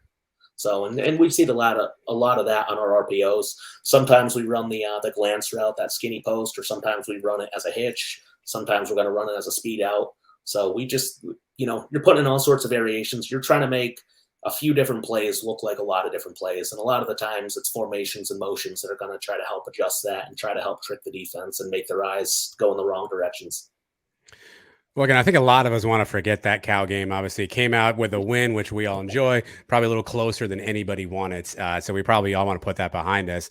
So, and we've seen a lot of that on our RPOs. Sometimes we run the glance route, that skinny post, or sometimes we run it as a hitch. Sometimes we're going to run it as a speed out. So we just, you're putting in all sorts of variations. You're trying to make a few different plays look like a lot of different plays. And a lot of the times it's formations and motions that are going to try to help adjust that and try to help trick the defense and make their eyes go in the wrong directions. Well, again, I think a lot of us want to forget that Cal game. Obviously, it came out with a win, which we all enjoy, probably a little closer than anybody wanted. So we probably all want to put that behind us,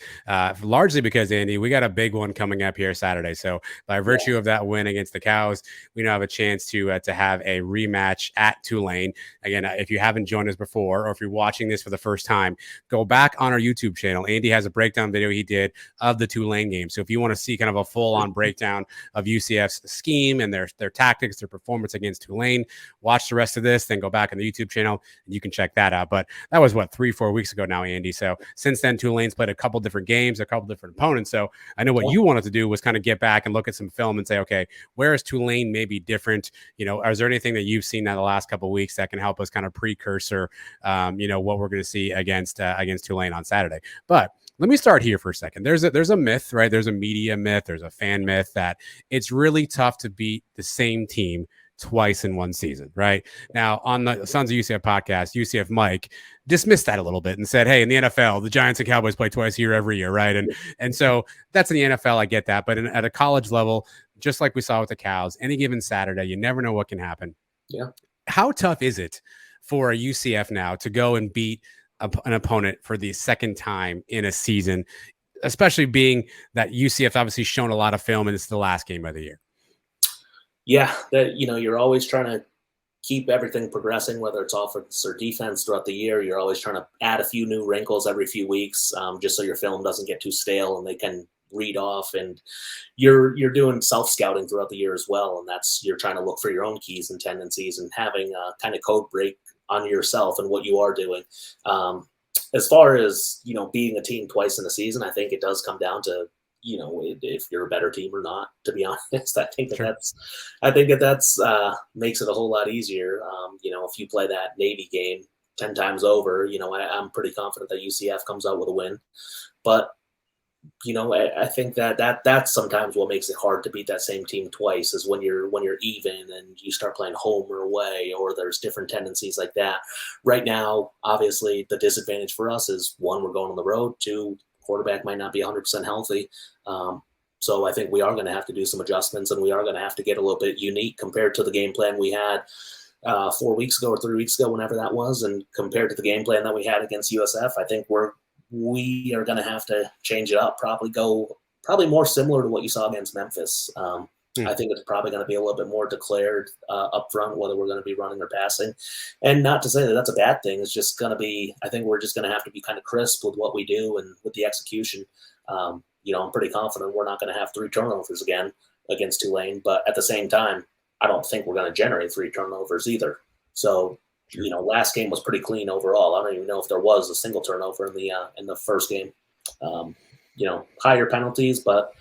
largely because, Andy, we got a big one coming up here Saturday. So by virtue of that win against the Cows, we now have a chance to have a rematch at Tulane. Again, if you haven't joined us before, or if you're watching this for the first time, go back on our YouTube channel. Andy has a breakdown video he did of the Tulane game. So if you want to see kind of a full-on breakdown of UCF's scheme and their tactics, their performance against Tulane, watch the rest of this, then go back on the YouTube channel and you can check that out. But that was 3-4 weeks ago now, Andy. So since then, Tulane's played a couple different games, a couple different opponents. So I know what you wanted to do was kind of get back and look at some film and say, okay, where is Tulane maybe different? Is there anything that you've seen in the last couple of weeks that can help us kind of precursor, what we're going to see against Tulane on Saturday? But let me start here for a second. There's a myth, right? There's a media myth. There's a fan myth that it's really tough to beat the same team twice in one season, right? Now, on the Sons of UCF podcast, UCF Mike dismissed that a little bit and said, hey, in the NFL, the Giants and Cowboys play twice here every year, right? And so that's in the NFL. I get that. But at a college level, just like we saw with the Cows, any given Saturday, you never know what can happen. Yeah. How tough is it for a UCF now to go and beat an opponent for the second time in a season, especially being that UCF's obviously shown a lot of film and it's the last game of the year? Yeah, that you're always trying to keep everything progressing, whether it's offense or defense throughout the year. You're always trying to add a few new wrinkles every few weeks, just so your film doesn't get too stale and they can read off. And you're doing self-scouting throughout the year as well, and you're trying to look for your own keys and tendencies and having a kind of code break on yourself and what you are doing. As far as, being a team twice in a season, I think it does come down to, if you're a better team or not, to be honest. I think that's makes it a whole lot easier. If you play that Navy game 10 times over, I'm pretty confident that UCF comes out with a win. But I think that's sometimes what makes it hard to beat that same team twice, is when you're even and you start playing home or away, or there's different tendencies like that. Right now, obviously, the disadvantage for us is, one, we're going on the road. Two, quarterback might not be 100% healthy. So I think we are going to have to do some adjustments, and we are going to have to get a little bit unique compared to the game plan we had 4 weeks ago or 3 weeks ago, whenever that was, and compared to the game plan that we had against USF. I think we are going to have to change it up, probably more similar to what you saw against Memphis. I think it's probably going to be a little bit more declared up front, whether we're going to be running or passing. And not to say that that's a bad thing. It's just going to be, I think we're just going to have to be kind of crisp with what we do and with the execution. I'm pretty confident we're not going to have 3 turnovers again against Tulane. But at the same time, I don't think we're going to generate 3 turnovers either. So, last game was pretty clean overall. I don't even know if there was a single turnover in the first game. Higher penalties, but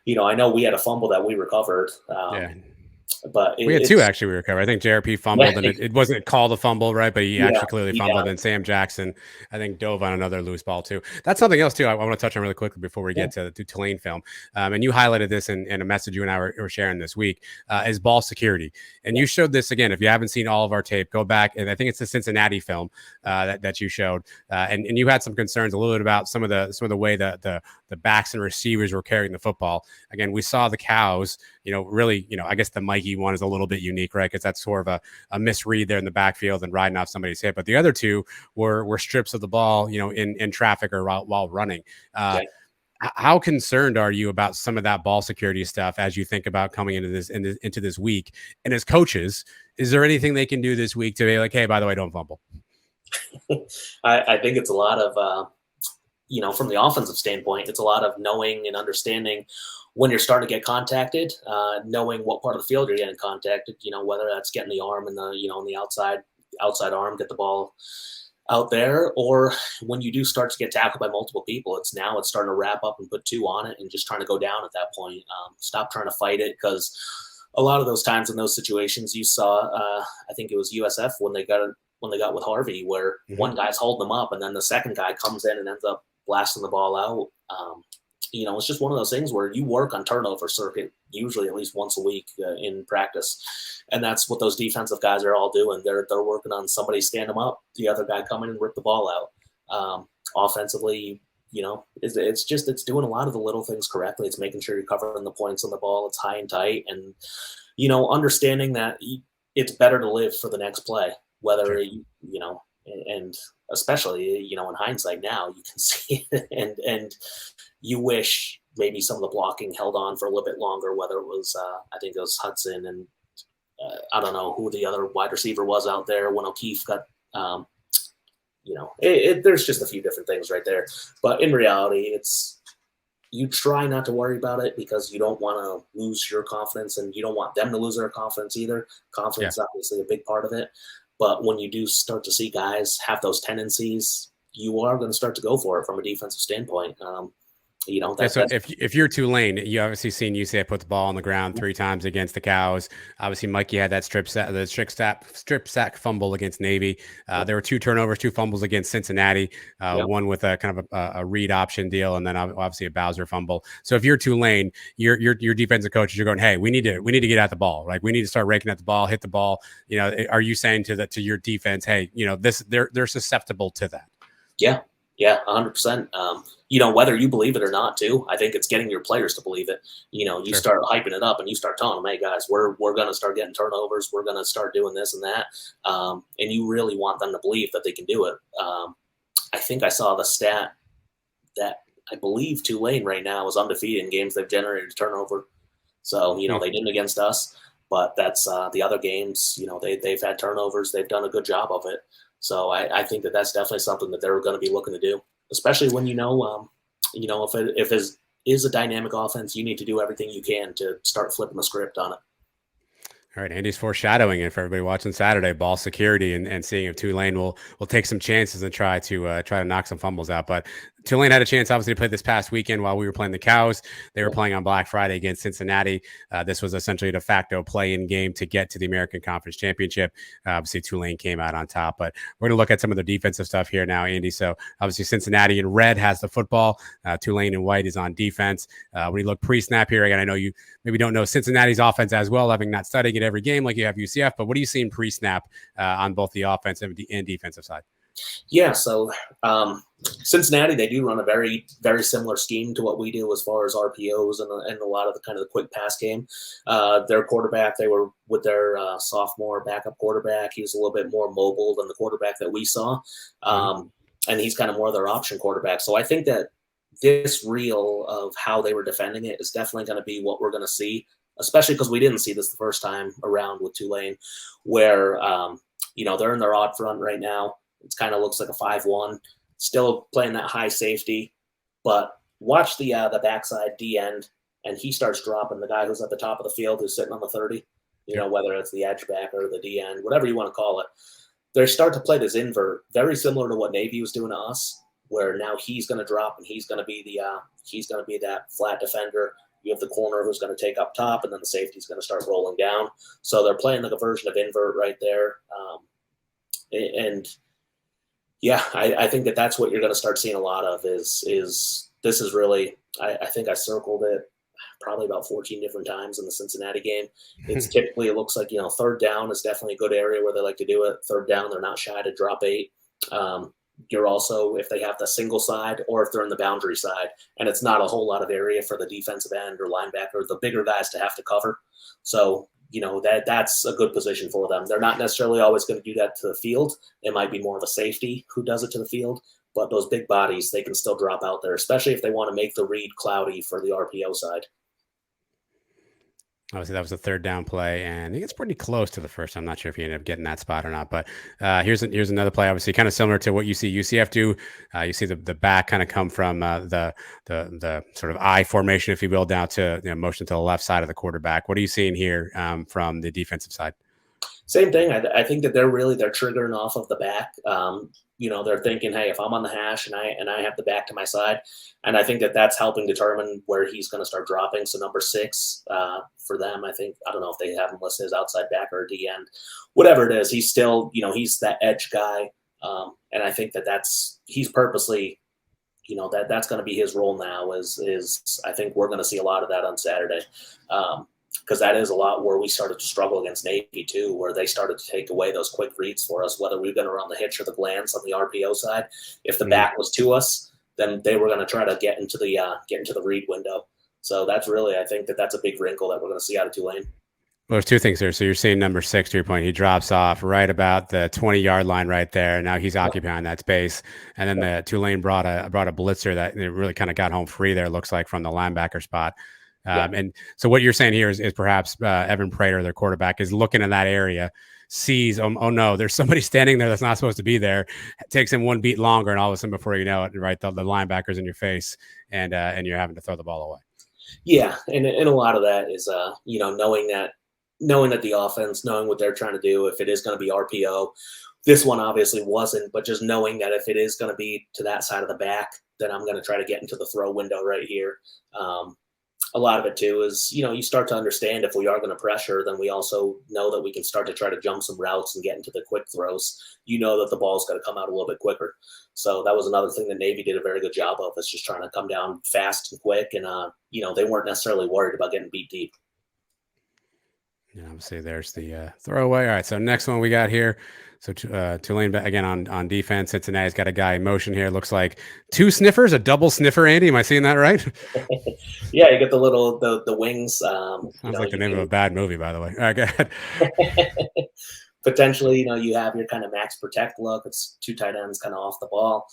I know we had a fumble that we recovered. But we had 2 actually we recovered. I think JRP fumbled, and it wasn't called a fumble, right? But he actually clearly fumbled. And Sam Jackson, I think, dove on another loose ball too. That's something else too I want to touch on really quickly before we get to Tulane film. And you highlighted this in a message you and I were sharing this week, is ball security. And you showed this again. If you haven't seen all of our tape, go back, and I think it's the Cincinnati film that you showed. And you had some concerns a little bit about some of the way that the backs and receivers were carrying the football. Again, we saw the Cows, really, I guess the Mikey one is a little bit unique, right? Because that's sort of a misread there in the backfield and riding off somebody's hip. But the other 2 were strips of the ball, in traffic or while running. How concerned are you about some of that ball security stuff as you think about coming into this week? And as coaches, is there anything they can do this week to be like, hey, by the way, don't fumble? I think it's a lot of, from the offensive standpoint, it's a lot of knowing and understanding when you're starting to get contacted, knowing what part of the field you're getting contacted, whether that's getting the arm and on the outside arm, get the ball out there, or when you do start to get tackled by multiple people, it's starting to wrap up and put 2 on it and just trying to go down at that point. Stop trying to fight it, because a lot of those times in those situations you saw, I think it was USF when they got with Harvey, where one guy's holding them up and then the second guy comes in and ends up blasting the ball out. It's just one of those things where you work on turnover circuit usually at least once a week in practice. And that's what those defensive guys are all doing. They're working on somebody stand them up, the other guy come in and rip the ball out. Offensively, it's doing a lot of the little things correctly. It's making sure you're covering the points on the ball. It's high and tight, and understanding that it's better to live for the next play, whether and especially in hindsight now you can see it, and you wish maybe some of the blocking held on for a little bit longer, whether it was I think it was Hudson and I don't know who the other wide receiver was out there when O'Keefe got there's just a few different things right there. But in reality, you try not to worry about it because you don't want to lose your confidence, and you don't want them to lose their confidence either. Confidence is obviously a big part of it. But when you do start to see guys have those tendencies, you are going to start to go for it from a defensive standpoint. So if you're Tulane, you obviously seen UCF put the ball on the ground 3 times against the Cows. Obviously, Mikey had that strip sack fumble against Navy. There were 2 turnovers, 2 fumbles against Cincinnati. One with a kind of a read option deal, and then obviously a Bowser fumble. So if you're Tulane, your defensive coaches, you're going, hey, we need to get at the ball. Like, we need to start raking at the ball, hit the ball. Are you saying to your defense, hey, they're susceptible to that? Yeah. Yeah, 100%. Whether you believe it or not, too, I think it's getting your players to believe it. You start hyping it up and you start telling them, hey, guys, we're going to start getting turnovers. We're going to start doing this and that. And you really want them to believe that they can do it. I think I saw the stat that I believe Tulane right now is undefeated in games they've generated a turnover. So, they didn't against us, but that's the other games, they've had turnovers. They've done a good job of it. So I think that's definitely something that they're going to be looking to do, especially when if it is a dynamic offense, you need to do everything you can to start flipping the script on it. All right, Andy's foreshadowing it for everybody watching Saturday, ball security, and seeing if Tulane will take some chances and try to knock some fumbles out. But Tulane had a chance, obviously, to play this past weekend while we were playing the Cows. They were playing on Black Friday against Cincinnati. This was essentially a de facto play-in game to get to the American Conference Championship. Obviously, Tulane came out on top. But we're going to look at some of the defensive stuff here now, Andy. So, obviously, Cincinnati in red has the football. Tulane in white is on defense. When you look pre-snap here, again, I know you maybe don't know Cincinnati's offense as well, having not studied it every game like you have UCF. But what are you seeing pre-snap on both the offensive and defensive side? Yeah, so Cincinnati, they do run a very, very similar scheme to what we do as far as RPOs and a lot of the kind of the quick pass game. Their quarterback, they were with their sophomore backup quarterback. He was a little bit more mobile than the quarterback that we saw. And he's kind of more of their option quarterback. So I think that this reel of how they were defending it is definitely going to be what we're going to see, especially because we didn't see this the first time around with Tulane, where, they're in their odd front right now. It kind of looks like a 5-1, still playing that high safety. But watch the backside D end, and he starts dropping the guy who's at the top of the field who's sitting on the 30, whether it's the edge back or the D end, whatever you want to call it. They start to play this invert, very similar to what Navy was doing to us, where now he's going to drop and he's going to be that flat defender. You have the corner who's going to take up top, and then the safety's going to start rolling down. So they're playing like a version of invert right there. Yeah, I think that's what you're going to start seeing a lot of is this is really, I think I circled it probably about 14 different times in the Cincinnati game. It's typically, it looks like, third down is definitely a good area where they like to do it. Third down, they're not shy to drop 8. You're also, if they have the single side or if they're in the boundary side, and it's not a whole lot of area for the defensive end or linebacker, the bigger guys to have to cover. So, that's a good position for them. They're not necessarily always going to do that to the field. It might be more of a safety who does it to the field, but those big bodies, they can still drop out there, especially if they want to make the read cloudy for the RPO side. Obviously, that was the third down play, and I think it's pretty close to the first. I'm not sure if he ended up getting that spot or not, but here's another play, obviously kind of similar to what you see UCF do. You see the back kind of come from the sort of I formation, if you will, down to motion to the left side of the quarterback. What are you seeing here from the defensive side? Same thing. I think that they're triggering off of the back. They're thinking, hey, if I'm on the hash and I have the back to my side, and I think that that's helping determine where he's going to start dropping. So number 6 for them, I don't know if they have him listed as outside back or D end, whatever it is. He's still, he's that edge guy, and I think that he's purposely, that's going to be his role now. Is I think we're going to see a lot of that on Saturday. Because that is a lot where we started to struggle against Navy too, where they started to take away those quick reads for us, whether we were going to run the hitch or the glance on the RPO side. If the back was to us, then they were going to try to get into the read window. So that's really, I think that's a big wrinkle that we're going to see out of Tulane. Well, there's 2 things here. So you're seeing number 6, to your point, he drops off right about the 20-yard line right there. Now he's occupying that space. And then the Tulane brought a blitzer that really kind of got home free there, looks like, from the linebacker spot. And so what you're saying here is perhaps Evan Prater, their quarterback, is looking in that area, sees, oh no, there's somebody standing there that's not supposed to be there. It takes him one beat longer, and all of a sudden, before you know it, right, the linebacker's in your face, and you're having to throw the ball away. Yeah, and a lot of that is knowing that the offense, knowing what they're trying to do, if it is going to be RPO. This one obviously wasn't, but just knowing that if it is going to be to that side of the back, then I'm going to try to get into the throw window right here. A lot of it too is, you start to understand if we are going to pressure, then we also know that we can start to try to jump some routes and get into the quick throws. That the ball's going to come out a little bit quicker. So that was another thing that Navy did a very good job of, is just trying to come down fast and quick. And, they weren't necessarily worried about getting beat deep. Yeah, obviously there's the throwaway. All right, so next one we got here. So Tulane again on defense. Cincinnati's got a guy in motion here. Looks like 2 sniffers, a double sniffer. Andy, am I seeing that right? Yeah, you get the wings. Sounds like the name of a bad movie, by the way. All right, go ahead. Potentially, you have your kind of max protect look. It's 2 tight ends kind of off the ball.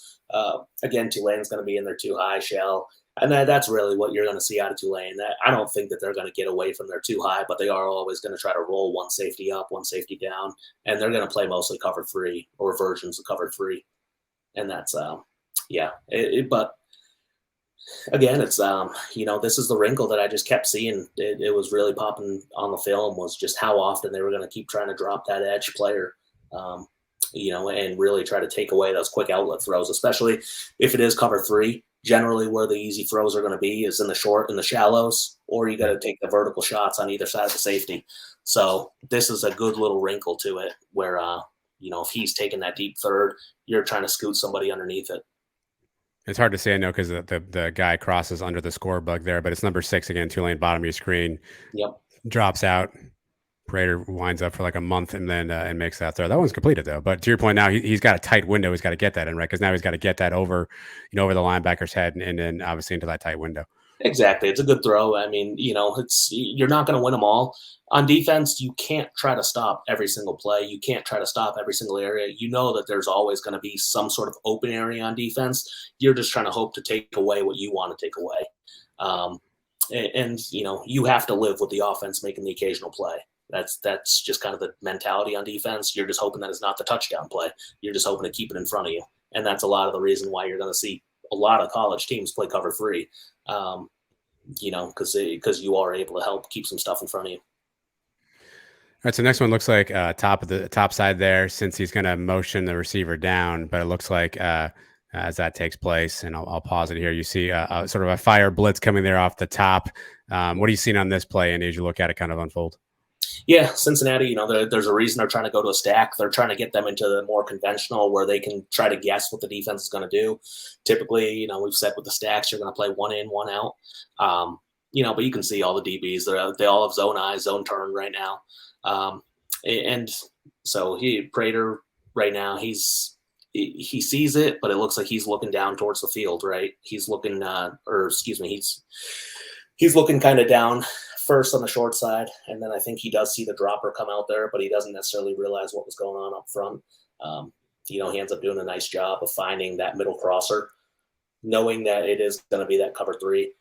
Again, Tulane's going to be in their 2 high shell. And that's really what you're going to see out of Tulane. I don't think that they're going to get away from their 2 high, but they are always going to try to roll one safety up, one safety down, and they're going to play mostly cover 3 or versions of cover 3. And that's, but again, it's, this is the wrinkle that I just kept seeing. It was really popping on the film, was just how often they were going to keep trying to drop that edge player, and really try to take away those quick outlet throws, especially if it is cover 3. Generally, where the easy throws are going to be is in the shallows, or you got to take the vertical shots on either side of the safety. So this is a good little wrinkle to it, where if he's taking that deep third, you're trying to scoot somebody underneath it. It's hard to say, I know, because the guy crosses under the score bug there, but it's number 6 again, Tulane, bottom of your screen. Yep. Drops out. Prater winds up for like a month and then and makes that throw. That one's completed though. But to your point, now he's got a tight window. He's got to get that in, right? Because now he's got to get that over, over the linebacker's head and then obviously into that tight window. Exactly. It's a good throw. I mean, you're not going to win them all. On defense, you can't try to stop every single play. You can't try to stop every single area. You know that there's always going to be some sort of open area on defense. You're just trying to hope to take away what you want to take away. And you have to live with the offense making the occasional play. That's just kind of the mentality on defense. You're just hoping that it's not the touchdown play. You're just hoping to keep it in front of you. And that's a lot of the reason why you're going to see a lot of college teams play cover 3, because you are able to help keep some stuff in front of you. All right, so next one looks like top side there, since he's going to motion the receiver down, but it looks like as that takes place, and I'll pause it here, you see sort of a fire blitz coming there off the top. What are you seeing on this play, and as you look at it kind of unfold? Yeah, Cincinnati, there's a reason they're trying to go to a stack. They're trying to get them into the more conventional, where they can try to guess what the defense is going to do. Typically, we've said with the stacks, you're going to play 1 in, 1 out. But you can see all the DBs. They all have zone eye, zone turn right now. And so Prater right now, he sees it, but it looks like he's looking down towards the field, right? He's looking, he's looking kind of down first on the short side, and then I think he does see the dropper come out there, but he doesn't necessarily realize what was going on up front. He ends up doing a nice job of finding that middle crosser, knowing that it is going to be that cover 3.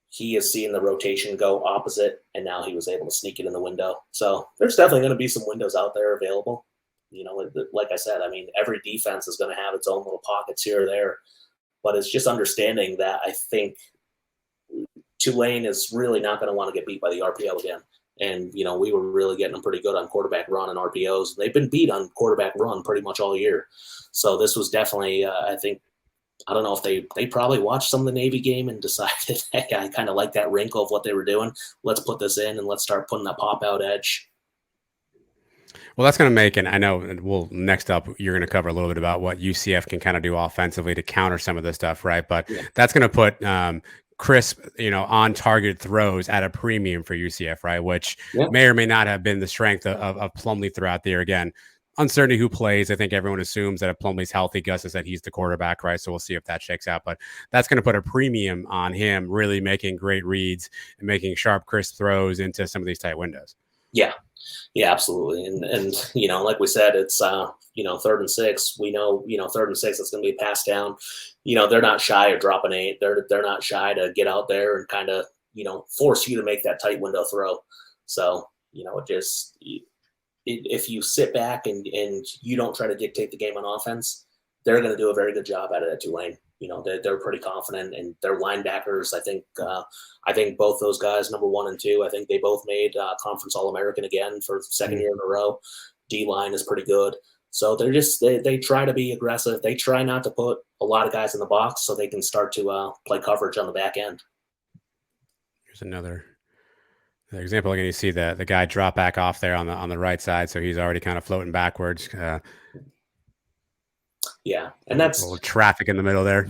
He is seeing the rotation go opposite, and now he was able to sneak it in the window. So there's definitely going to be some windows out there available. Like I said, I mean, every defense is going to have its own little pockets here or there, but it's just understanding that I think Tulane is really not going to want to get beat by the RPO again. And, we were really getting them pretty good on quarterback run and RPOs. They've been beat on quarterback run pretty much all year. So this was definitely, I think, I don't know if they probably watched some of the Navy game and decided, hey, I kind of like that wrinkle of what they were doing. Let's put this in and let's start putting that pop out edge. Well, that's going to make, and I know next up, you're going to cover a little bit about what UCF can kind of do offensively to counter some of this stuff, right? But that's going to put crisp, on target throws at a premium for UCF, right? Which may or may not have been the strength of Plumlee throughout the year. Again, uncertainty who plays. I think everyone assumes that if Plumlee's healthy, Gus has said he's the quarterback, right? So we'll see if that shakes out. But that's going to put a premium on him really making great reads and making sharp, crisp throws into some of these tight windows. Yeah, absolutely. And like we said, it's 3rd and 6. We know, 3rd and 6, it's going to be passed down. They're not shy of dropping 8. They're not shy to get out there and kind of, force you to make that tight window throw. So, if you sit back and you don't try to dictate the game on offense, they're going to do a very good job at it at Tulane. They're pretty confident, and their linebackers, I think both those guys, number 1 and 2, I think they both made conference All-American again for the second year in a row. D-line is pretty good. So they try to be aggressive. They try not to put a lot of guys in the box so they can start to play coverage on the back end. Here's another example. Again, you see the guy drop back off there on the right side, so he's already kind of floating backwards. Yeah, and that's a little traffic in the middle there.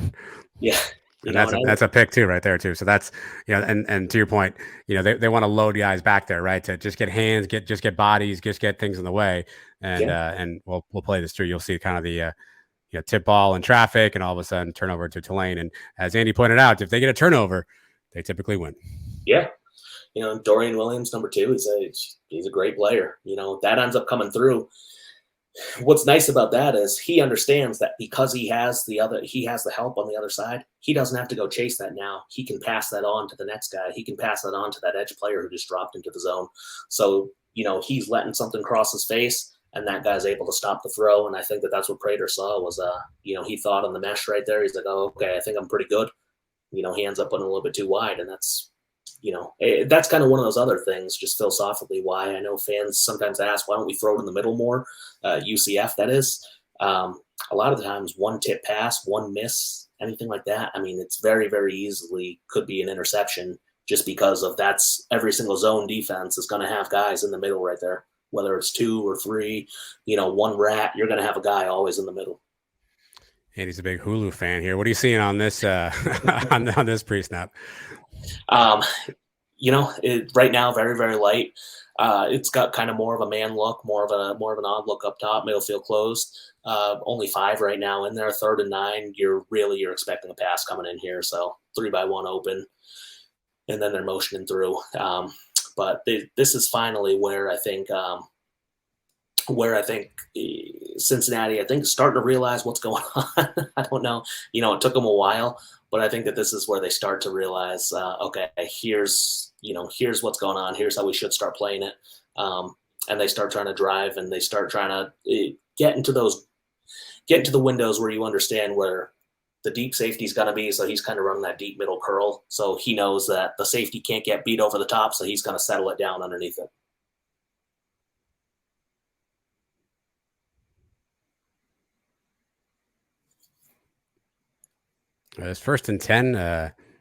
Yeah, and that's a pick too, right there too. So that's and to your point, they want to load guys back there, right? To just get hands, get bodies, just get things in the way, and we'll play this through. You'll see kind of the tip ball and traffic, and all of a sudden turnover to Tulane. And as Andy pointed out, if they get a turnover, they typically win. Yeah, Dorian Williams, number 2, he's a great player. That ends up coming through. What's nice about that is he understands that because he has the help on the other side, he doesn't have to go chase that now. He can pass that on to the next guy. He can pass that on to that edge player who just dropped into the zone. So, he's letting something cross his face, and that guy's able to stop the throw. And I think that's what Prater saw was, he thought on the mesh right there. He's like, oh, okay, I think I'm pretty good. He ends up putting a little bit too wide, and that's kind of one of those other things, just philosophically, why I know fans sometimes ask, why don't we throw it in the middle more? UCF, that is. A lot of the times, one tip pass, one miss, anything like that. I mean, it's very, very easily could be an interception just because of that's every single zone defense is going to have guys in the middle right there, whether it's 2 or 3, one rat, you're going to have a guy always in the middle. Andy's a big Hulu fan here. What are you seeing on this on this pre-snap? Right now, very, very light. It's got kind of more of a man look, more of an odd look up top, middle field closed. Only 5 right now in there, 3rd and 9. You're expecting a pass coming in here. So 3-by-1 open, and then they're motioning through. But this is finally where I think Cincinnati, is starting to realize what's going on. I don't know. It took them a while, but I think that this is where they start to realize, okay, here's what's going on. Here's how we should start playing it. And they start trying to drive, and they start trying to get into the windows where you understand where the deep safety is going to be. So he's kind of running that deep middle curl. So he knows that the safety can't get beat over the top. So he's going to settle it down underneath it. It's 1st and 10.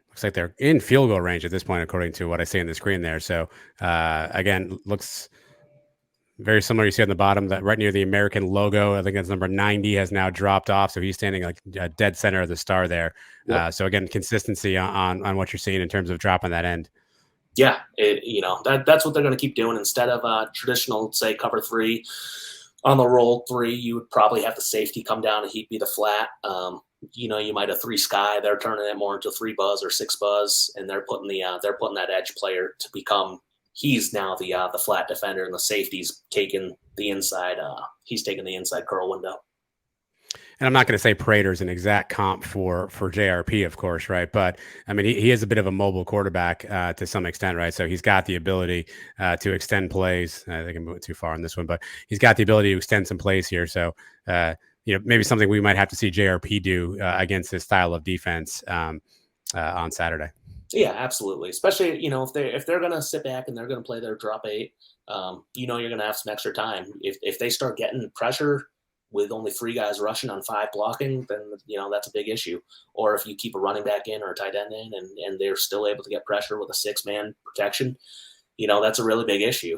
Looks like they're in field goal range at this point, according to what I see on the screen there. So, again, looks very similar. You see on the bottom that right near the American logo, I think that's number 90 has now dropped off. So he's standing like dead center of the star there. Yep. So again, consistency on what you're seeing in terms of dropping that end. Yeah, that's what they're going to keep doing instead of traditional, say, cover 3 on the roll 3. You would probably have the safety come down and he'd be the flat. You might have 3 sky. They're turning it more into 3 buzz or 6 buzz, and they're putting that edge player to become. He's now the flat defender, and the safety's taking the inside. He's taking the inside curl window. And I'm not going to say Prater's an exact comp for JRP, of course, right? But I mean, he is a bit of a mobile quarterback to some extent, right? So he's got the ability to extend plays. I think I'm moving too far on this one, but he's got the ability to extend some plays here. So maybe something we might have to see JRP do against this style of defense on Saturday. Yeah, absolutely. Especially, if they're gonna sit back and they're gonna play their drop eight, you're gonna have some extra time. If they start getting pressure with only three guys rushing on five blocking, then that's a big issue. Or if you keep a running back in or a tight end in and they're still able to get pressure with a 6-man protection, that's a really big issue.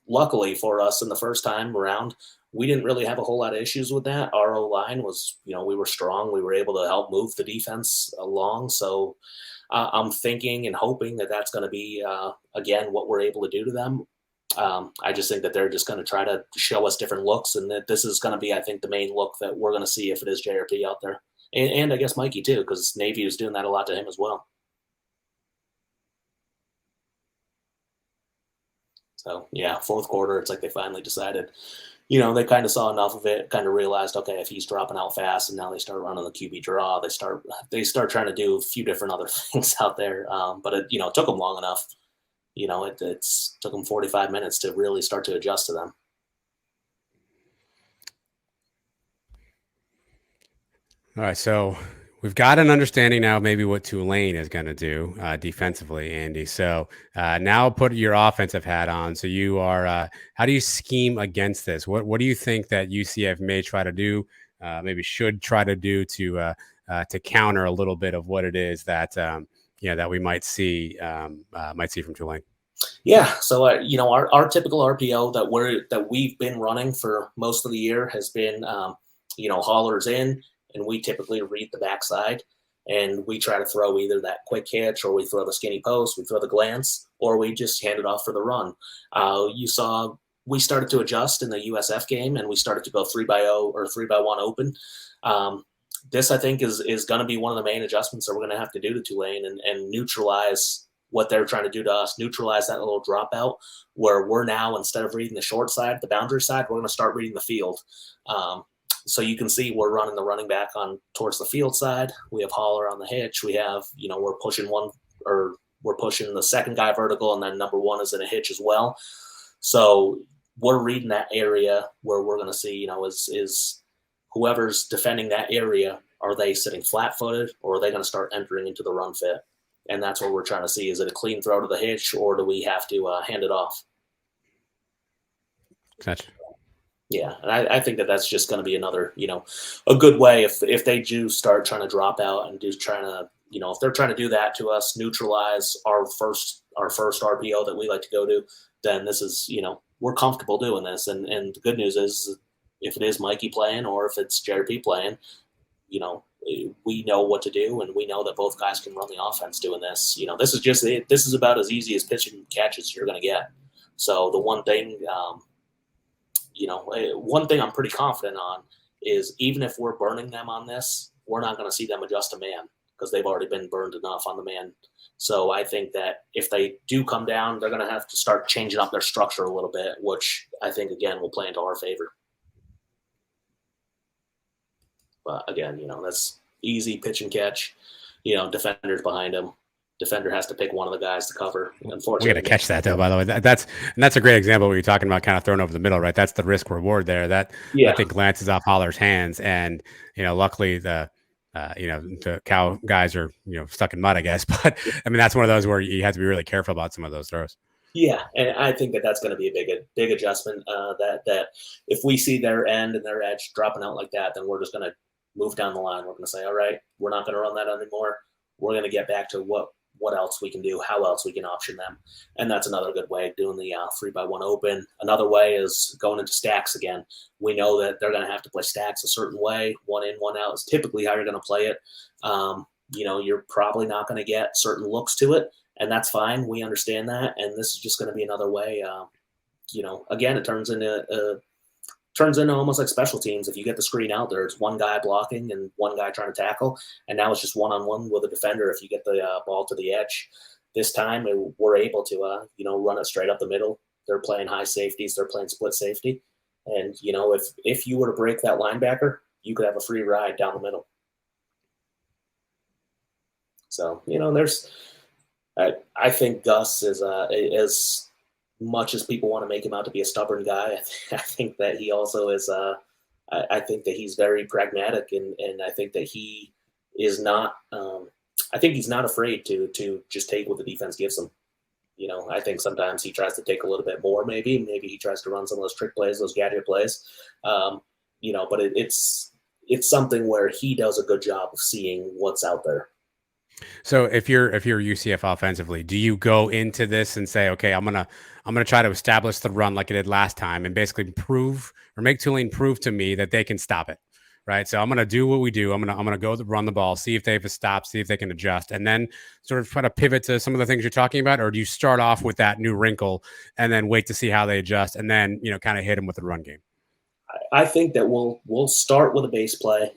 Luckily for us in the first time around, we didn't really have a whole lot of issues with that. Our O line was, we were strong. We were able to help move the defense along. So I'm thinking and hoping that that's going to be, again, what we're able to do to them. I just think that they're just going to try to show us different looks, and that this is going to be, I think, the main look that we're going to see if it is JRP out there. And I guess Mikey, too, because Navy is doing that a lot to him as well. So, yeah, fourth quarter, it's like they finally decided, they kind of saw enough of it, kind of realized, okay, if he's dropping out fast, and now they start running the QB draw, they start trying to do a few different other things out there. But it took them long enough. It took them 45 minutes to really start to adjust to them. All right, so we've got an understanding now maybe what Tulane is going to do defensively, Andy. So now put your offensive hat on. So you are, how do you scheme against this? What do you think that UCF may try to do, maybe should try to do to counter a little bit of what it is that that we might see from Tulane? Yeah, so our typical RPO that we've been running for most of the year has been haulers in, and we typically read the backside, and we try to throw either that quick hitch, or we throw the skinny post, we throw the glance, or we just hand it off for the run. You saw we started to adjust in the USF game, and we started to go 3-0 or 3-1 open. This, I think, is going to be one of the main adjustments that we're going to have to do to Tulane and neutralize what they're trying to do to us, neutralize that little dropout where we're now, instead of reading the short side, the boundary side, we're going to start reading the field. So you can see we're running the running back on towards the field side. We have Holler on the hitch. We have, we're pushing we're pushing the second guy vertical, and then number one is in a hitch as well. So we're reading that area where we're going to see, is whoever's defending that area, are they sitting flat-footed, or are they going to start entering into the run fit? And that's what we're trying to see. Is it a clean throw to the hitch, or do we have to hand it off? Gotcha. Yeah, and I think that's just going to be another, a good way if they do start trying to drop out and if they're trying to do that to us, neutralize our first RPO that we like to go to, then this is, we're comfortable doing this. And the good news is, if it is Mikey playing or if it's JRP playing, we know what to do, and we know that both guys can run the offense doing this. This is about as easy as pitching catches you're going to get. So the one thing, one thing I'm pretty confident on is, even if we're burning them on this, we're not going to see them adjust to man, because they've already been burned enough on the man. So I think that if they do come down, they're going to have to start changing up their structure a little bit, which I think, again, will play into our favor. But again, that's easy pitch and catch. Defenders behind him. Defender has to pick one of the guys to cover. Unfortunately, we got to catch that, though. By the way, that's a great example. What you're talking about, kind of thrown over the middle, right? That's the risk reward there. That I think glances off Holler's hands, and luckily the cow guys are stuck in mud, I guess. But I mean, that's one of those where you have to be really careful about some of those throws. Yeah, and I think that's going to be a big adjustment. That if we see their end and their edge dropping out like that, then we're just going to move down the line. We're going to say, all right, we're not going to run that anymore. We're going to get back to what else we can do, how else we can option them. And that's another good way of doing the 3-by-1 open. Another way is going into stacks again. We know that they're going to have to play stacks a certain way. 1 in, 1 out is typically how you're going to play it. You're probably not going to get certain looks to it, and that's fine. We understand that. And this is just going to be another way. Again, it turns into almost like special teams. If you get the screen out there, it's one guy blocking and one guy trying to tackle, and now it's just one-on-one with a defender if you get the ball to the edge. This time, we're able to, run it straight up the middle. They're playing high safeties. They're playing split safety. And, if you were to break that linebacker, you could have a free ride down the middle. So, I think Gus is as much as people want to make him out to be a stubborn guy, I think that he also is. I think that he's very pragmatic, and I think that he is not. I think he's not afraid to just take what the defense gives him. I think sometimes he tries to take a little bit more. Maybe he tries to run some of those trick plays, those gadget plays. But it's something where he does a good job of seeing what's out there. So if you're UCF offensively, do you go into this and say, okay, I'm gonna try to establish the run like I did last time and basically prove or make Tulane prove to me that they can stop it, right? So I'm gonna do what we do. I'm gonna go run the ball, see if they have a stop, see if they can adjust, and then sort of try to pivot to some of the things you're talking about, or do you start off with that new wrinkle and then wait to see how they adjust and then kind of hit them with the run game? I think that we'll start with a base play.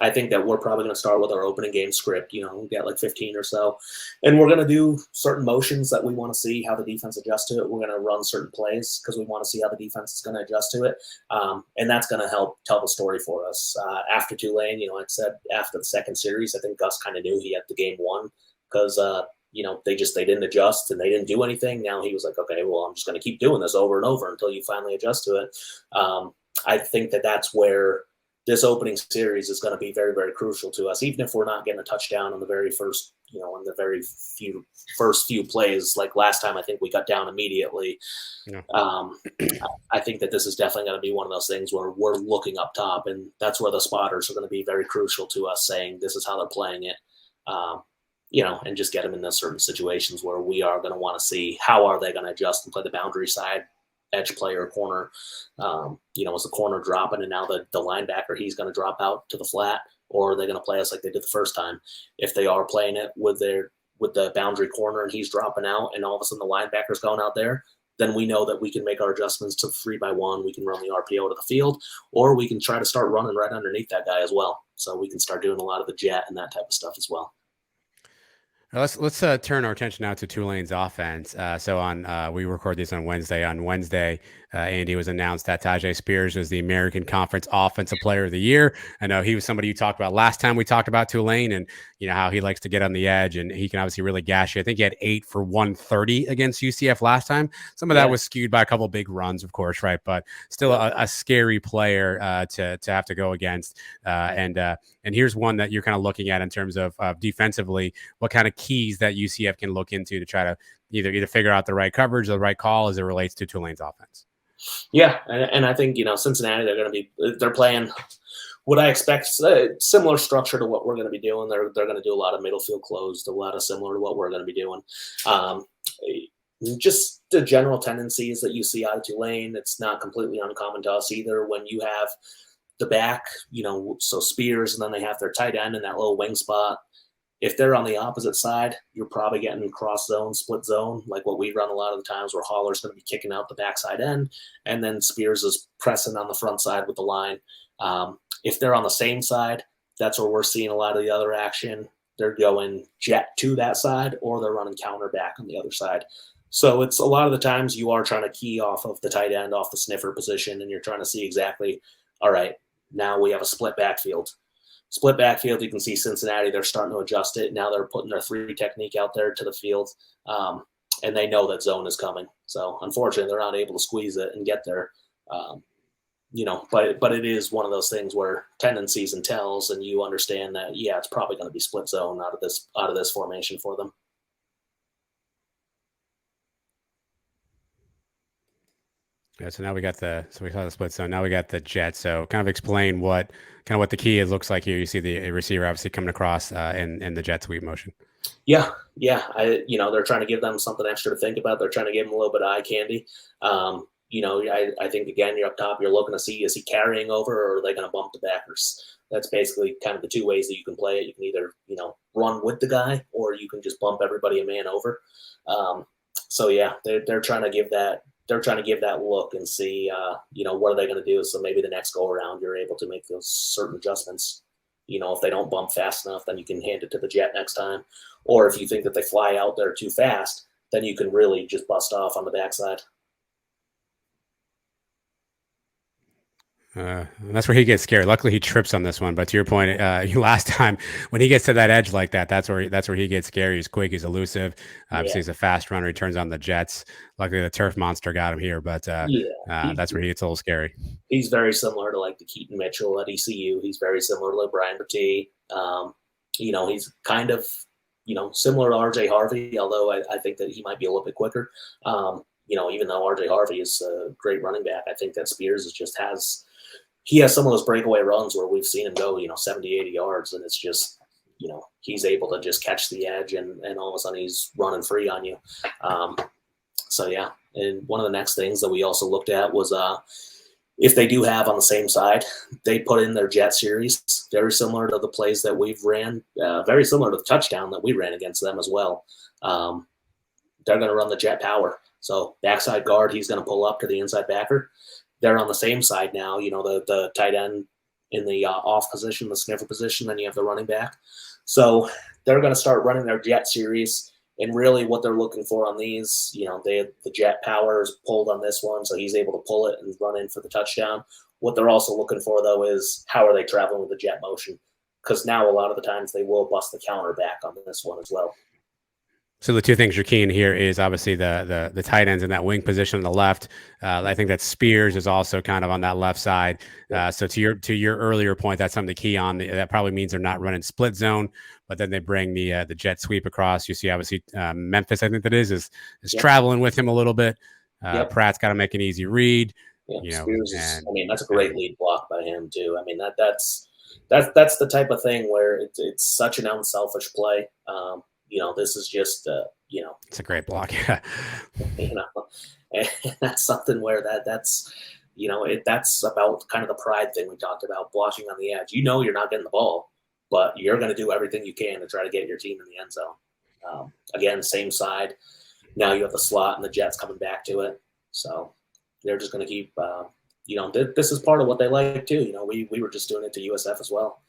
I think that we're probably going to start with our opening game script. We get like 15 or so, and we're going to do certain motions that we want to see how the defense adjusts to it. We're going to run certain plays because we want to see how the defense is going to adjust to it, and that's going to help tell the story for us. After Tulane, I said after the second series, I think Gus kind of knew he had the game won because they didn't adjust and they didn't do anything. Now he was like, okay, well, I'm just going to keep doing this over and over until you finally adjust to it. I think that that's where this opening series is going to be very, very crucial to us, even if we're not getting a touchdown on the very first, in the very first few plays. Like last time, I think we got down immediately. Yeah. I think that this is definitely going to be one of those things where we're looking up top, and that's where the spotters are going to be very crucial to us, saying this is how they're playing it. And just get them in those certain situations where we are going to want to see how are they going to adjust and play the boundary side, edge player, corner. Is the corner dropping and now the linebacker, he's going to drop out to the flat, or are they going to play us like they did the first time? If they are playing it with the boundary corner and he's dropping out and all of a sudden the linebacker's going out there, then we know that we can make our adjustments to 3-by-1. We can run the RPO to the field, or we can try to start running right underneath that guy as well. So we can start doing a lot of the jet and that type of stuff as well. Let's turn our attention now to Tulane's offense. So we record these on Wednesday. On Wednesday, Andy, was announced that Tajay Spears was the American Conference Offensive Player of the Year. I know he was somebody you talked about last time we talked about Tulane, and how he likes to get on the edge, and he can obviously really gash you. I think he had 8 for 130 against UCF last time. Some of that was skewed by a couple of big runs, of course, right? But still a scary player to have to go against. And here's one that you're kind of looking at in terms of defensively, what kind of keys that UCF can look into to try to either figure out the right coverage or the right call as it relates to Tulane's offense. Yeah, and I think Cincinnati, they're playing what I expect, similar structure to what we're going to be doing. They're going to do a lot of middle field closed, a lot of similar to what we're going to be doing. Just the general tendencies that you see out of Tulane, it's not completely uncommon to us either. When you have the back, so Spears, and then they have their tight end in that little wing spot. If they're on the opposite side, you're probably getting cross zone, split zone, like what we run a lot of the times, where Holler's going to be kicking out the backside end, and then Spears is pressing on the front side with the line. If they're on the same side, that's where we're seeing a lot of the other action. They're going jet to that side, or they're running counter back on the other side. So it's a lot of the times you are trying to key off of the tight end, off the sniffer position, and you're trying to see exactly, all right, now we have a split backfield. Split backfield, you can see Cincinnati, they're starting to adjust it. Now they're putting their 3 technique out there to the field, and they know that zone is coming. So unfortunately, they're not able to squeeze it and get there. But it is one of those things where tendencies and tells, and you understand that, it's probably going to be split zone out of this formation for them. Yeah, so now we saw the split zone. Now we got the jet. So kind of explain what the key is looks like here. You see the receiver obviously coming across in the jet sweep motion. Yeah. They're trying to give them something extra to think about. They're trying to give them a little bit of eye candy. I think, again, you're up top, you're looking to see, is he carrying over, or are they going to bump the backers? That's basically kind of the 2 ways that you can play it. You can either, run with the guy, or you can just bump everybody a man over. They're trying to give that. They're trying to give that look and see, what are they going to do? So maybe the next go around, you're able to make those certain adjustments. If they don't bump fast enough, then you can hand it to the jet next time. Or if you think that they fly out there too fast, then you can really just bust off on the backside. That's where he gets scared. Luckily, he trips on this one. But to your point, last time when he gets to that edge like that, that's where he gets scary. He's quick, he's elusive. Obviously, he's a fast runner. He turns on the jets. Luckily, the turf monster got him here. But that's where he gets a little scary. He's very similar to like the Keaton Mitchell at ECU. He's very similar to Brian Bertie. He's kind of, similar to RJ Harvey, although I think that he might be a little bit quicker. Even though RJ Harvey is a great running back, I think that Spears has some of those breakaway runs where we've seen him go, 70, 80 yards, and it's just, he's able to just catch the edge and all of a sudden he's running free on you. So yeah. And one of the next things that we also looked at was if they do have on the same side, they put in their jet series, very similar to the plays that we've ran, very similar to the touchdown that we ran against them as well. They're going to run the jet power. So backside guard, he's going to pull up to the inside backer. They're on the same side now, the tight end in the off position, the sniffer position, then you have the running back. So they're going to start running their jet series. And really what they're looking for on these, the jet power is pulled on this one, so he's able to pull it and run in for the touchdown. What they're also looking for, though, is how are they traveling with the jet motion? Because now a lot of the times they will bust the counter back on this one as well. So the two things you're keying here is obviously the tight ends in that wing position on the left. I think that Spears is also kind of on that left side. So to your earlier point, that's something to key on. That probably means they're not running split zone, but then they bring the jet sweep across. You see, obviously Memphis, I think that is traveling with him a little bit. Pratt's got to make an easy read. Spears that's a great lead block by him too. That's the type of thing where it's such an unselfish play. This is just, it's a great block. Yeah. And that's something where that's about kind of the pride thing we talked about, blocking on the edge. You're not getting the ball, but you're going to do everything you can to try to get your team in the end zone. Again, same side. Now you have the slot and the Jets coming back to it. So they're just going to keep, this is part of what they like too. We were just doing it to USF as well.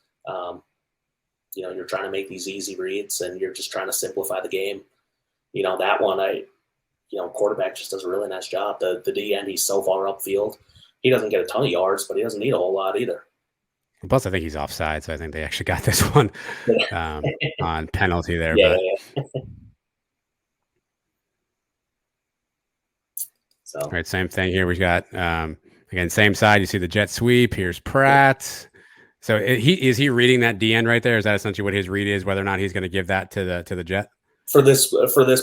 You're trying to make these easy reads and you're just trying to simplify the game. That one, quarterback just does a really nice job. The D end, he's so far upfield. He doesn't get a ton of yards, but he doesn't need a whole lot either. Plus, I think he's offside, so I think they actually got this one on penalty there. Yeah. So, all right, same thing here. We got, again, same side. You see the jet sweep. Here's Pratt. So is he reading that D end right there? Is that essentially what his read is, whether or not he's going to give that to the jet? For this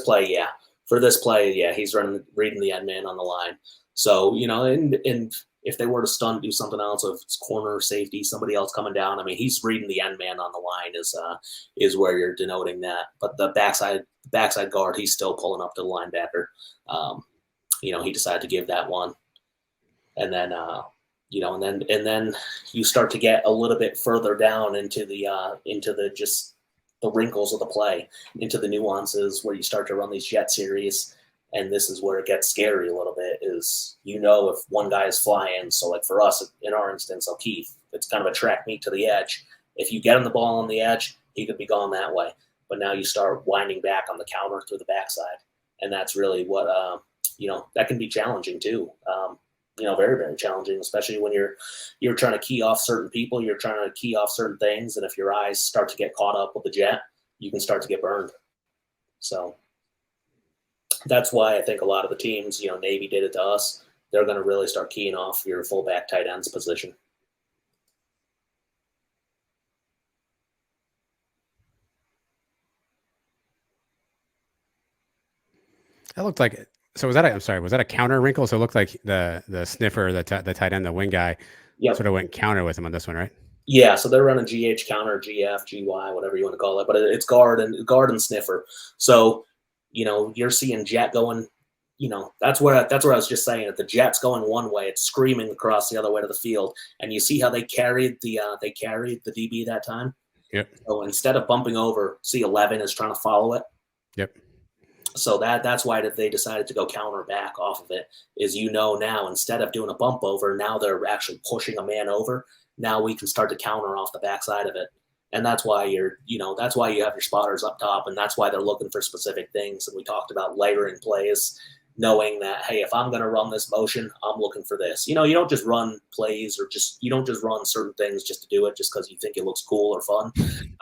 play, yeah. For this play, yeah, he's reading the end man on the line. So, and if they were to stunt, do something else, if it's corner, safety, somebody else coming down, he's reading the end man on the line is where you're denoting that. But the backside guard, he's still pulling up to the linebacker. He decided to give that one. And then and then you start to get a little bit further down into the just the wrinkles of the play, into the nuances where you start to run these jet series. And this is where it gets scary a little bit is, if one guy is flying. So like for us, in our instance, O'Keefe, it's kind of a track meet to the edge. If you get him the ball on the edge, he could be gone that way. But now you start winding back on the counter through the backside. And that's really what, that can be challenging too. Very, very challenging, especially when you're trying to key off certain people, you're trying to key off certain things. And if your eyes start to get caught up with the jet, you can start to get burned. So that's why I think a lot of the teams, Navy did it to us. They're going to really start keying off your fullback tight ends position. That looked like, so was that a counter wrinkle? So it looked like the sniffer, the tight end, the wing guy sort of went counter with him on this one, right? Yeah, so they're running GH counter, GF, GY, whatever you want to call it, but it's guard and sniffer. So, you're seeing jet going, that's where I was just saying that the jet's going one way, it's screaming across the other way to the field, and you see how they carried the DB that time. Yep. So instead of bumping over, see 11 is trying to follow it. Yep. So that's why they decided to go counter back off of it. Is now instead of doing a bump over, now they're actually pushing a man over. Now we can start to counter off the backside of it. And that's why that's why you have your spotters up top, and that's why they're looking for specific things. And we talked about layering plays, knowing that, hey, if I'm going to run this motion, I'm looking for this. You don't just run plays you don't just run certain things just to do it, just because you think it looks cool or fun.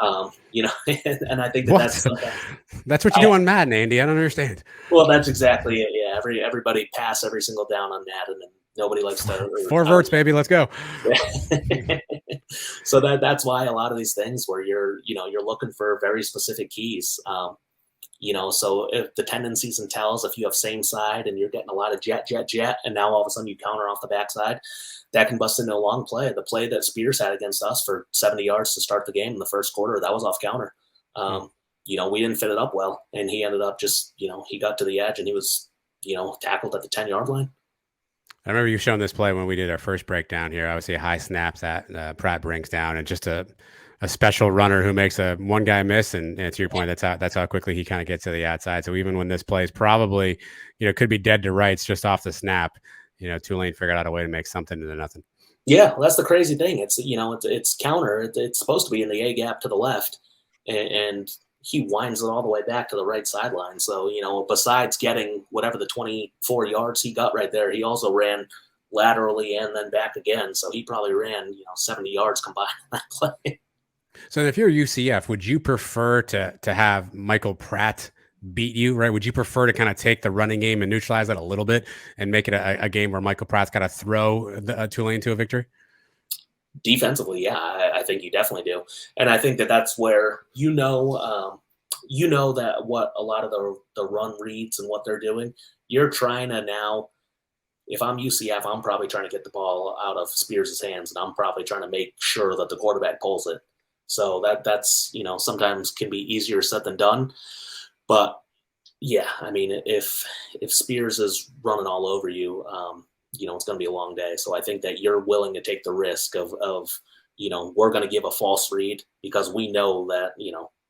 And I think that's what you do on Madden, Andy. I don't understand. Well, that's exactly it. Yeah, everybody pass every single down on Madden, and nobody likes to. Four verts, baby. Let's go. So that's why a lot of these things where you're looking for very specific keys. So if the tendencies and tells, if you have same side and you're getting a lot of jet, and now all of a sudden you counter off the backside, that can bust into a long play. The play that Spears had against us for 70 yards to start the game in the first quarter, that was off counter. We didn't fit it up well, and he ended up just, he got to the edge and he was, tackled at the 10-yard line. I remember you showing this play when we did our first breakdown here. Obviously, high snaps that Pratt brings down, and just a special runner who makes a one guy miss. And to your point, that's how quickly he kind of gets to the outside. So even when this play is probably, could be dead to rights just off the snap, Tulane figured out a way to make something into nothing. Yeah, that's the crazy thing. It's, it's counter. It's supposed to be in the A gap to the left, and he winds it all the way back to the right sideline. So, besides getting whatever the 24 yards he got right there, he also ran laterally and then back again. So he probably ran, 70 yards combined in that play. So if you're UCF, would you prefer to have Michael Pratt beat you, right? Would you prefer to kind of take the running game and neutralize that a little bit and make it a game where Michael Pratt's got to throw Tulane to a victory? Defensively, yeah, I think you definitely do. And I think that's where, that what a lot of the run reads and what they're doing, you're trying to now, if I'm UCF, I'm probably trying to get the ball out of Spears' hands, and I'm probably trying to make sure that the quarterback pulls it. So that's, sometimes can be easier said than done. But yeah, I mean, if Spears is running all over you, it's going to be a long day. So I think that you're willing to take the risk of we're going to give a false read because we know that,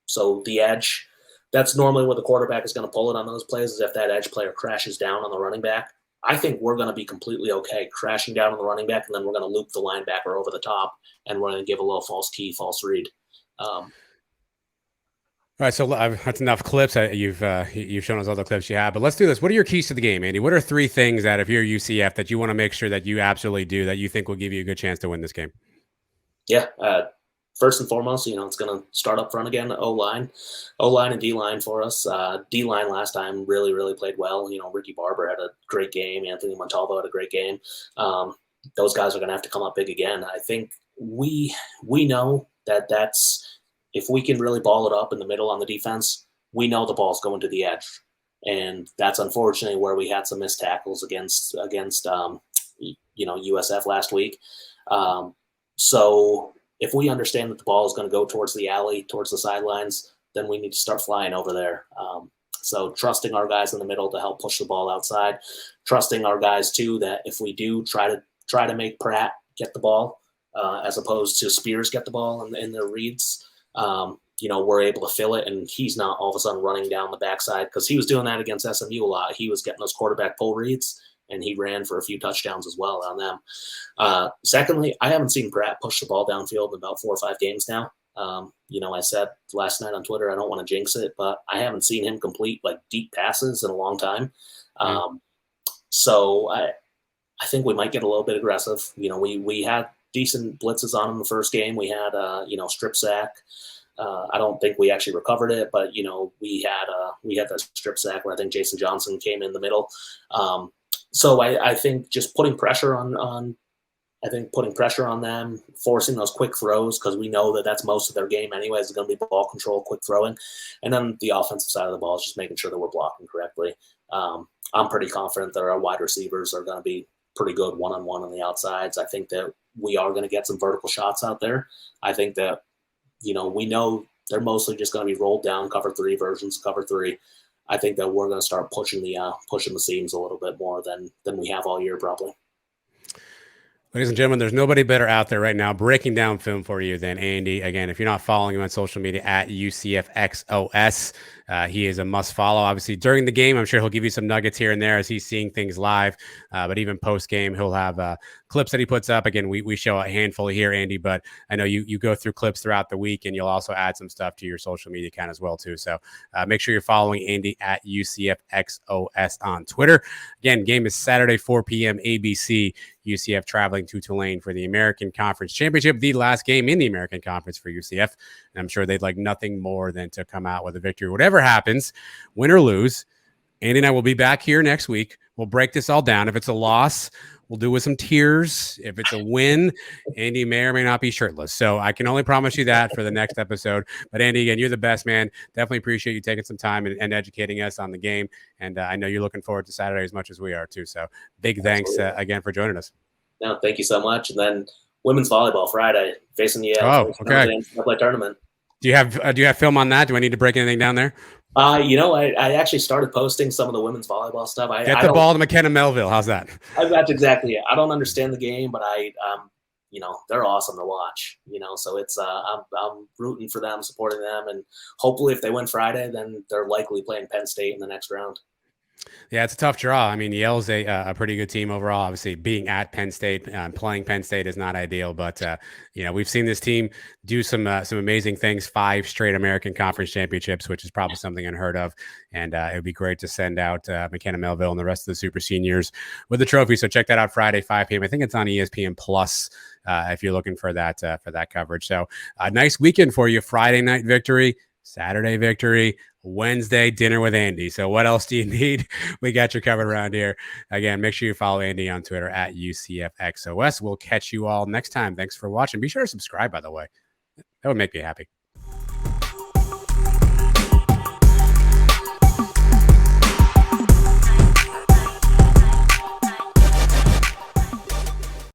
so the edge, that's normally what the quarterback is going to pull it on those plays, is if that edge player crashes down on the running back. I think we're going to be completely okay crashing down on the running back, and then we're going to loop the linebacker over the top, and we're going to give a little false key, false read. All right, so that's enough clips. You've shown us all the clips you have, but let's do this. What are your keys to the game, Andy? What are 3 things that if you're UCF that you want to make sure that you absolutely do that you think will give you a good chance to win this game? Yeah, first and foremost, it's going to start up front again, O-line and D-line for us. D-line last time really, really played well. Ricky Barber had a great game. Anthony Montalvo had a great game. Those guys are going to have to come up big again. I think we know that's if we can really ball it up in the middle on the defense, we know the ball's going to the edge. And that's unfortunately where we had some missed tackles against USF last week. So if we understand that the ball is going to go towards the alley, towards the sidelines, then we need to start flying over there. So trusting our guys in the middle to help push the ball outside, trusting our guys too, that if we do try to make Pratt get the ball, as opposed to Spears get the ball in their reads, we're able to fill it, and he's not all of a sudden running down the backside, because he was doing that against SMU a lot. He was getting those quarterback pull reads, and he ran for a few touchdowns as well on them. Secondly, I haven't seen Pratt push the ball downfield in about 4 or 5 games now. I said last night on Twitter, I don't want to jinx it, but I haven't seen him complete deep passes in a long time. So I think we might get a little bit aggressive. We had decent blitzes on him the first game. We had strip sack. I don't think we actually recovered it, but we had that strip sack where I think Jason Johnson came in the middle. So I think just putting pressure on them, forcing those quick throws, because we know that that's most of their game anyways, is going to be ball control, quick throwing. And then the offensive side of the ball is just making sure that we're blocking correctly. I'm pretty confident that our wide receivers are going to be pretty good one-on-one on the outsides. I think that we are going to get some vertical shots out there. I think that, we know they're mostly just going to be rolled down cover 3 versions of cover 3. I think that we're going to start pushing the seams a little bit more than we have all year probably. Ladies and gentlemen, there's nobody better out there right now breaking down film for you than Andy. Again, if you're not following him on social media at UCFXOS, he is a must follow. Obviously, during the game, I'm sure he'll give you some nuggets here and there as he's seeing things live. But even post game, he'll have clips that he puts up. Again, we show a handful here, Andy, but I know you go through clips throughout the week, and you'll also add some stuff to your social media account as well, too. So make sure you're following Andy at UCFXOS on Twitter. Again, game is Saturday, 4 p.m. ABC. UCF traveling to Tulane for the American Conference Championship, the last game in the American Conference for UCF. And I'm sure they'd like nothing more than to come out with a victory. Whatever happens, win or lose, Andy and I will be back here next week. We'll break this all down. If it's a loss, we'll do with some tears. If it's a win, Andy may or may not be shirtless. So I can only promise you that for the next episode. But Andy, again, you're the best, man. Definitely appreciate you taking some time and educating us on the game. And I know you're looking forward to Saturday as much as we are too. So big thanks again for joining us. No, thank you so much. And then women's volleyball Friday facing the NCAA tournament. Do you have film on that? Do I need to break anything down there? I actually started posting some of the women's volleyball stuff. Get the ball to McKenna Melville. How's that? That's exactly it. I don't understand the game, but they're awesome to watch. So it's I'm rooting for them, supporting them, and hopefully if they win Friday, then they're likely playing Penn State in the next round. Yeah, it's a tough draw. I mean, Yale's a pretty good team overall. Obviously, being at Penn State, playing Penn State is not ideal, but we've seen this team do some amazing things. 5 straight American Conference championships, which is probably something unheard of. And it would be great to send out McKenna Melville and the rest of the super seniors with the trophy. So check that out Friday, 5 p.m. I think it's on ESPN Plus if you're looking for that coverage. So nice weekend for you. Friday night victory, Saturday victory, Wednesday dinner with Andy. So what else do you need? We got you covered around here. Again, make sure you follow Andy on Twitter at UCFXOS. We'll catch you all next time. Thanks for watching. Be sure to subscribe, by the way. That would make me happy.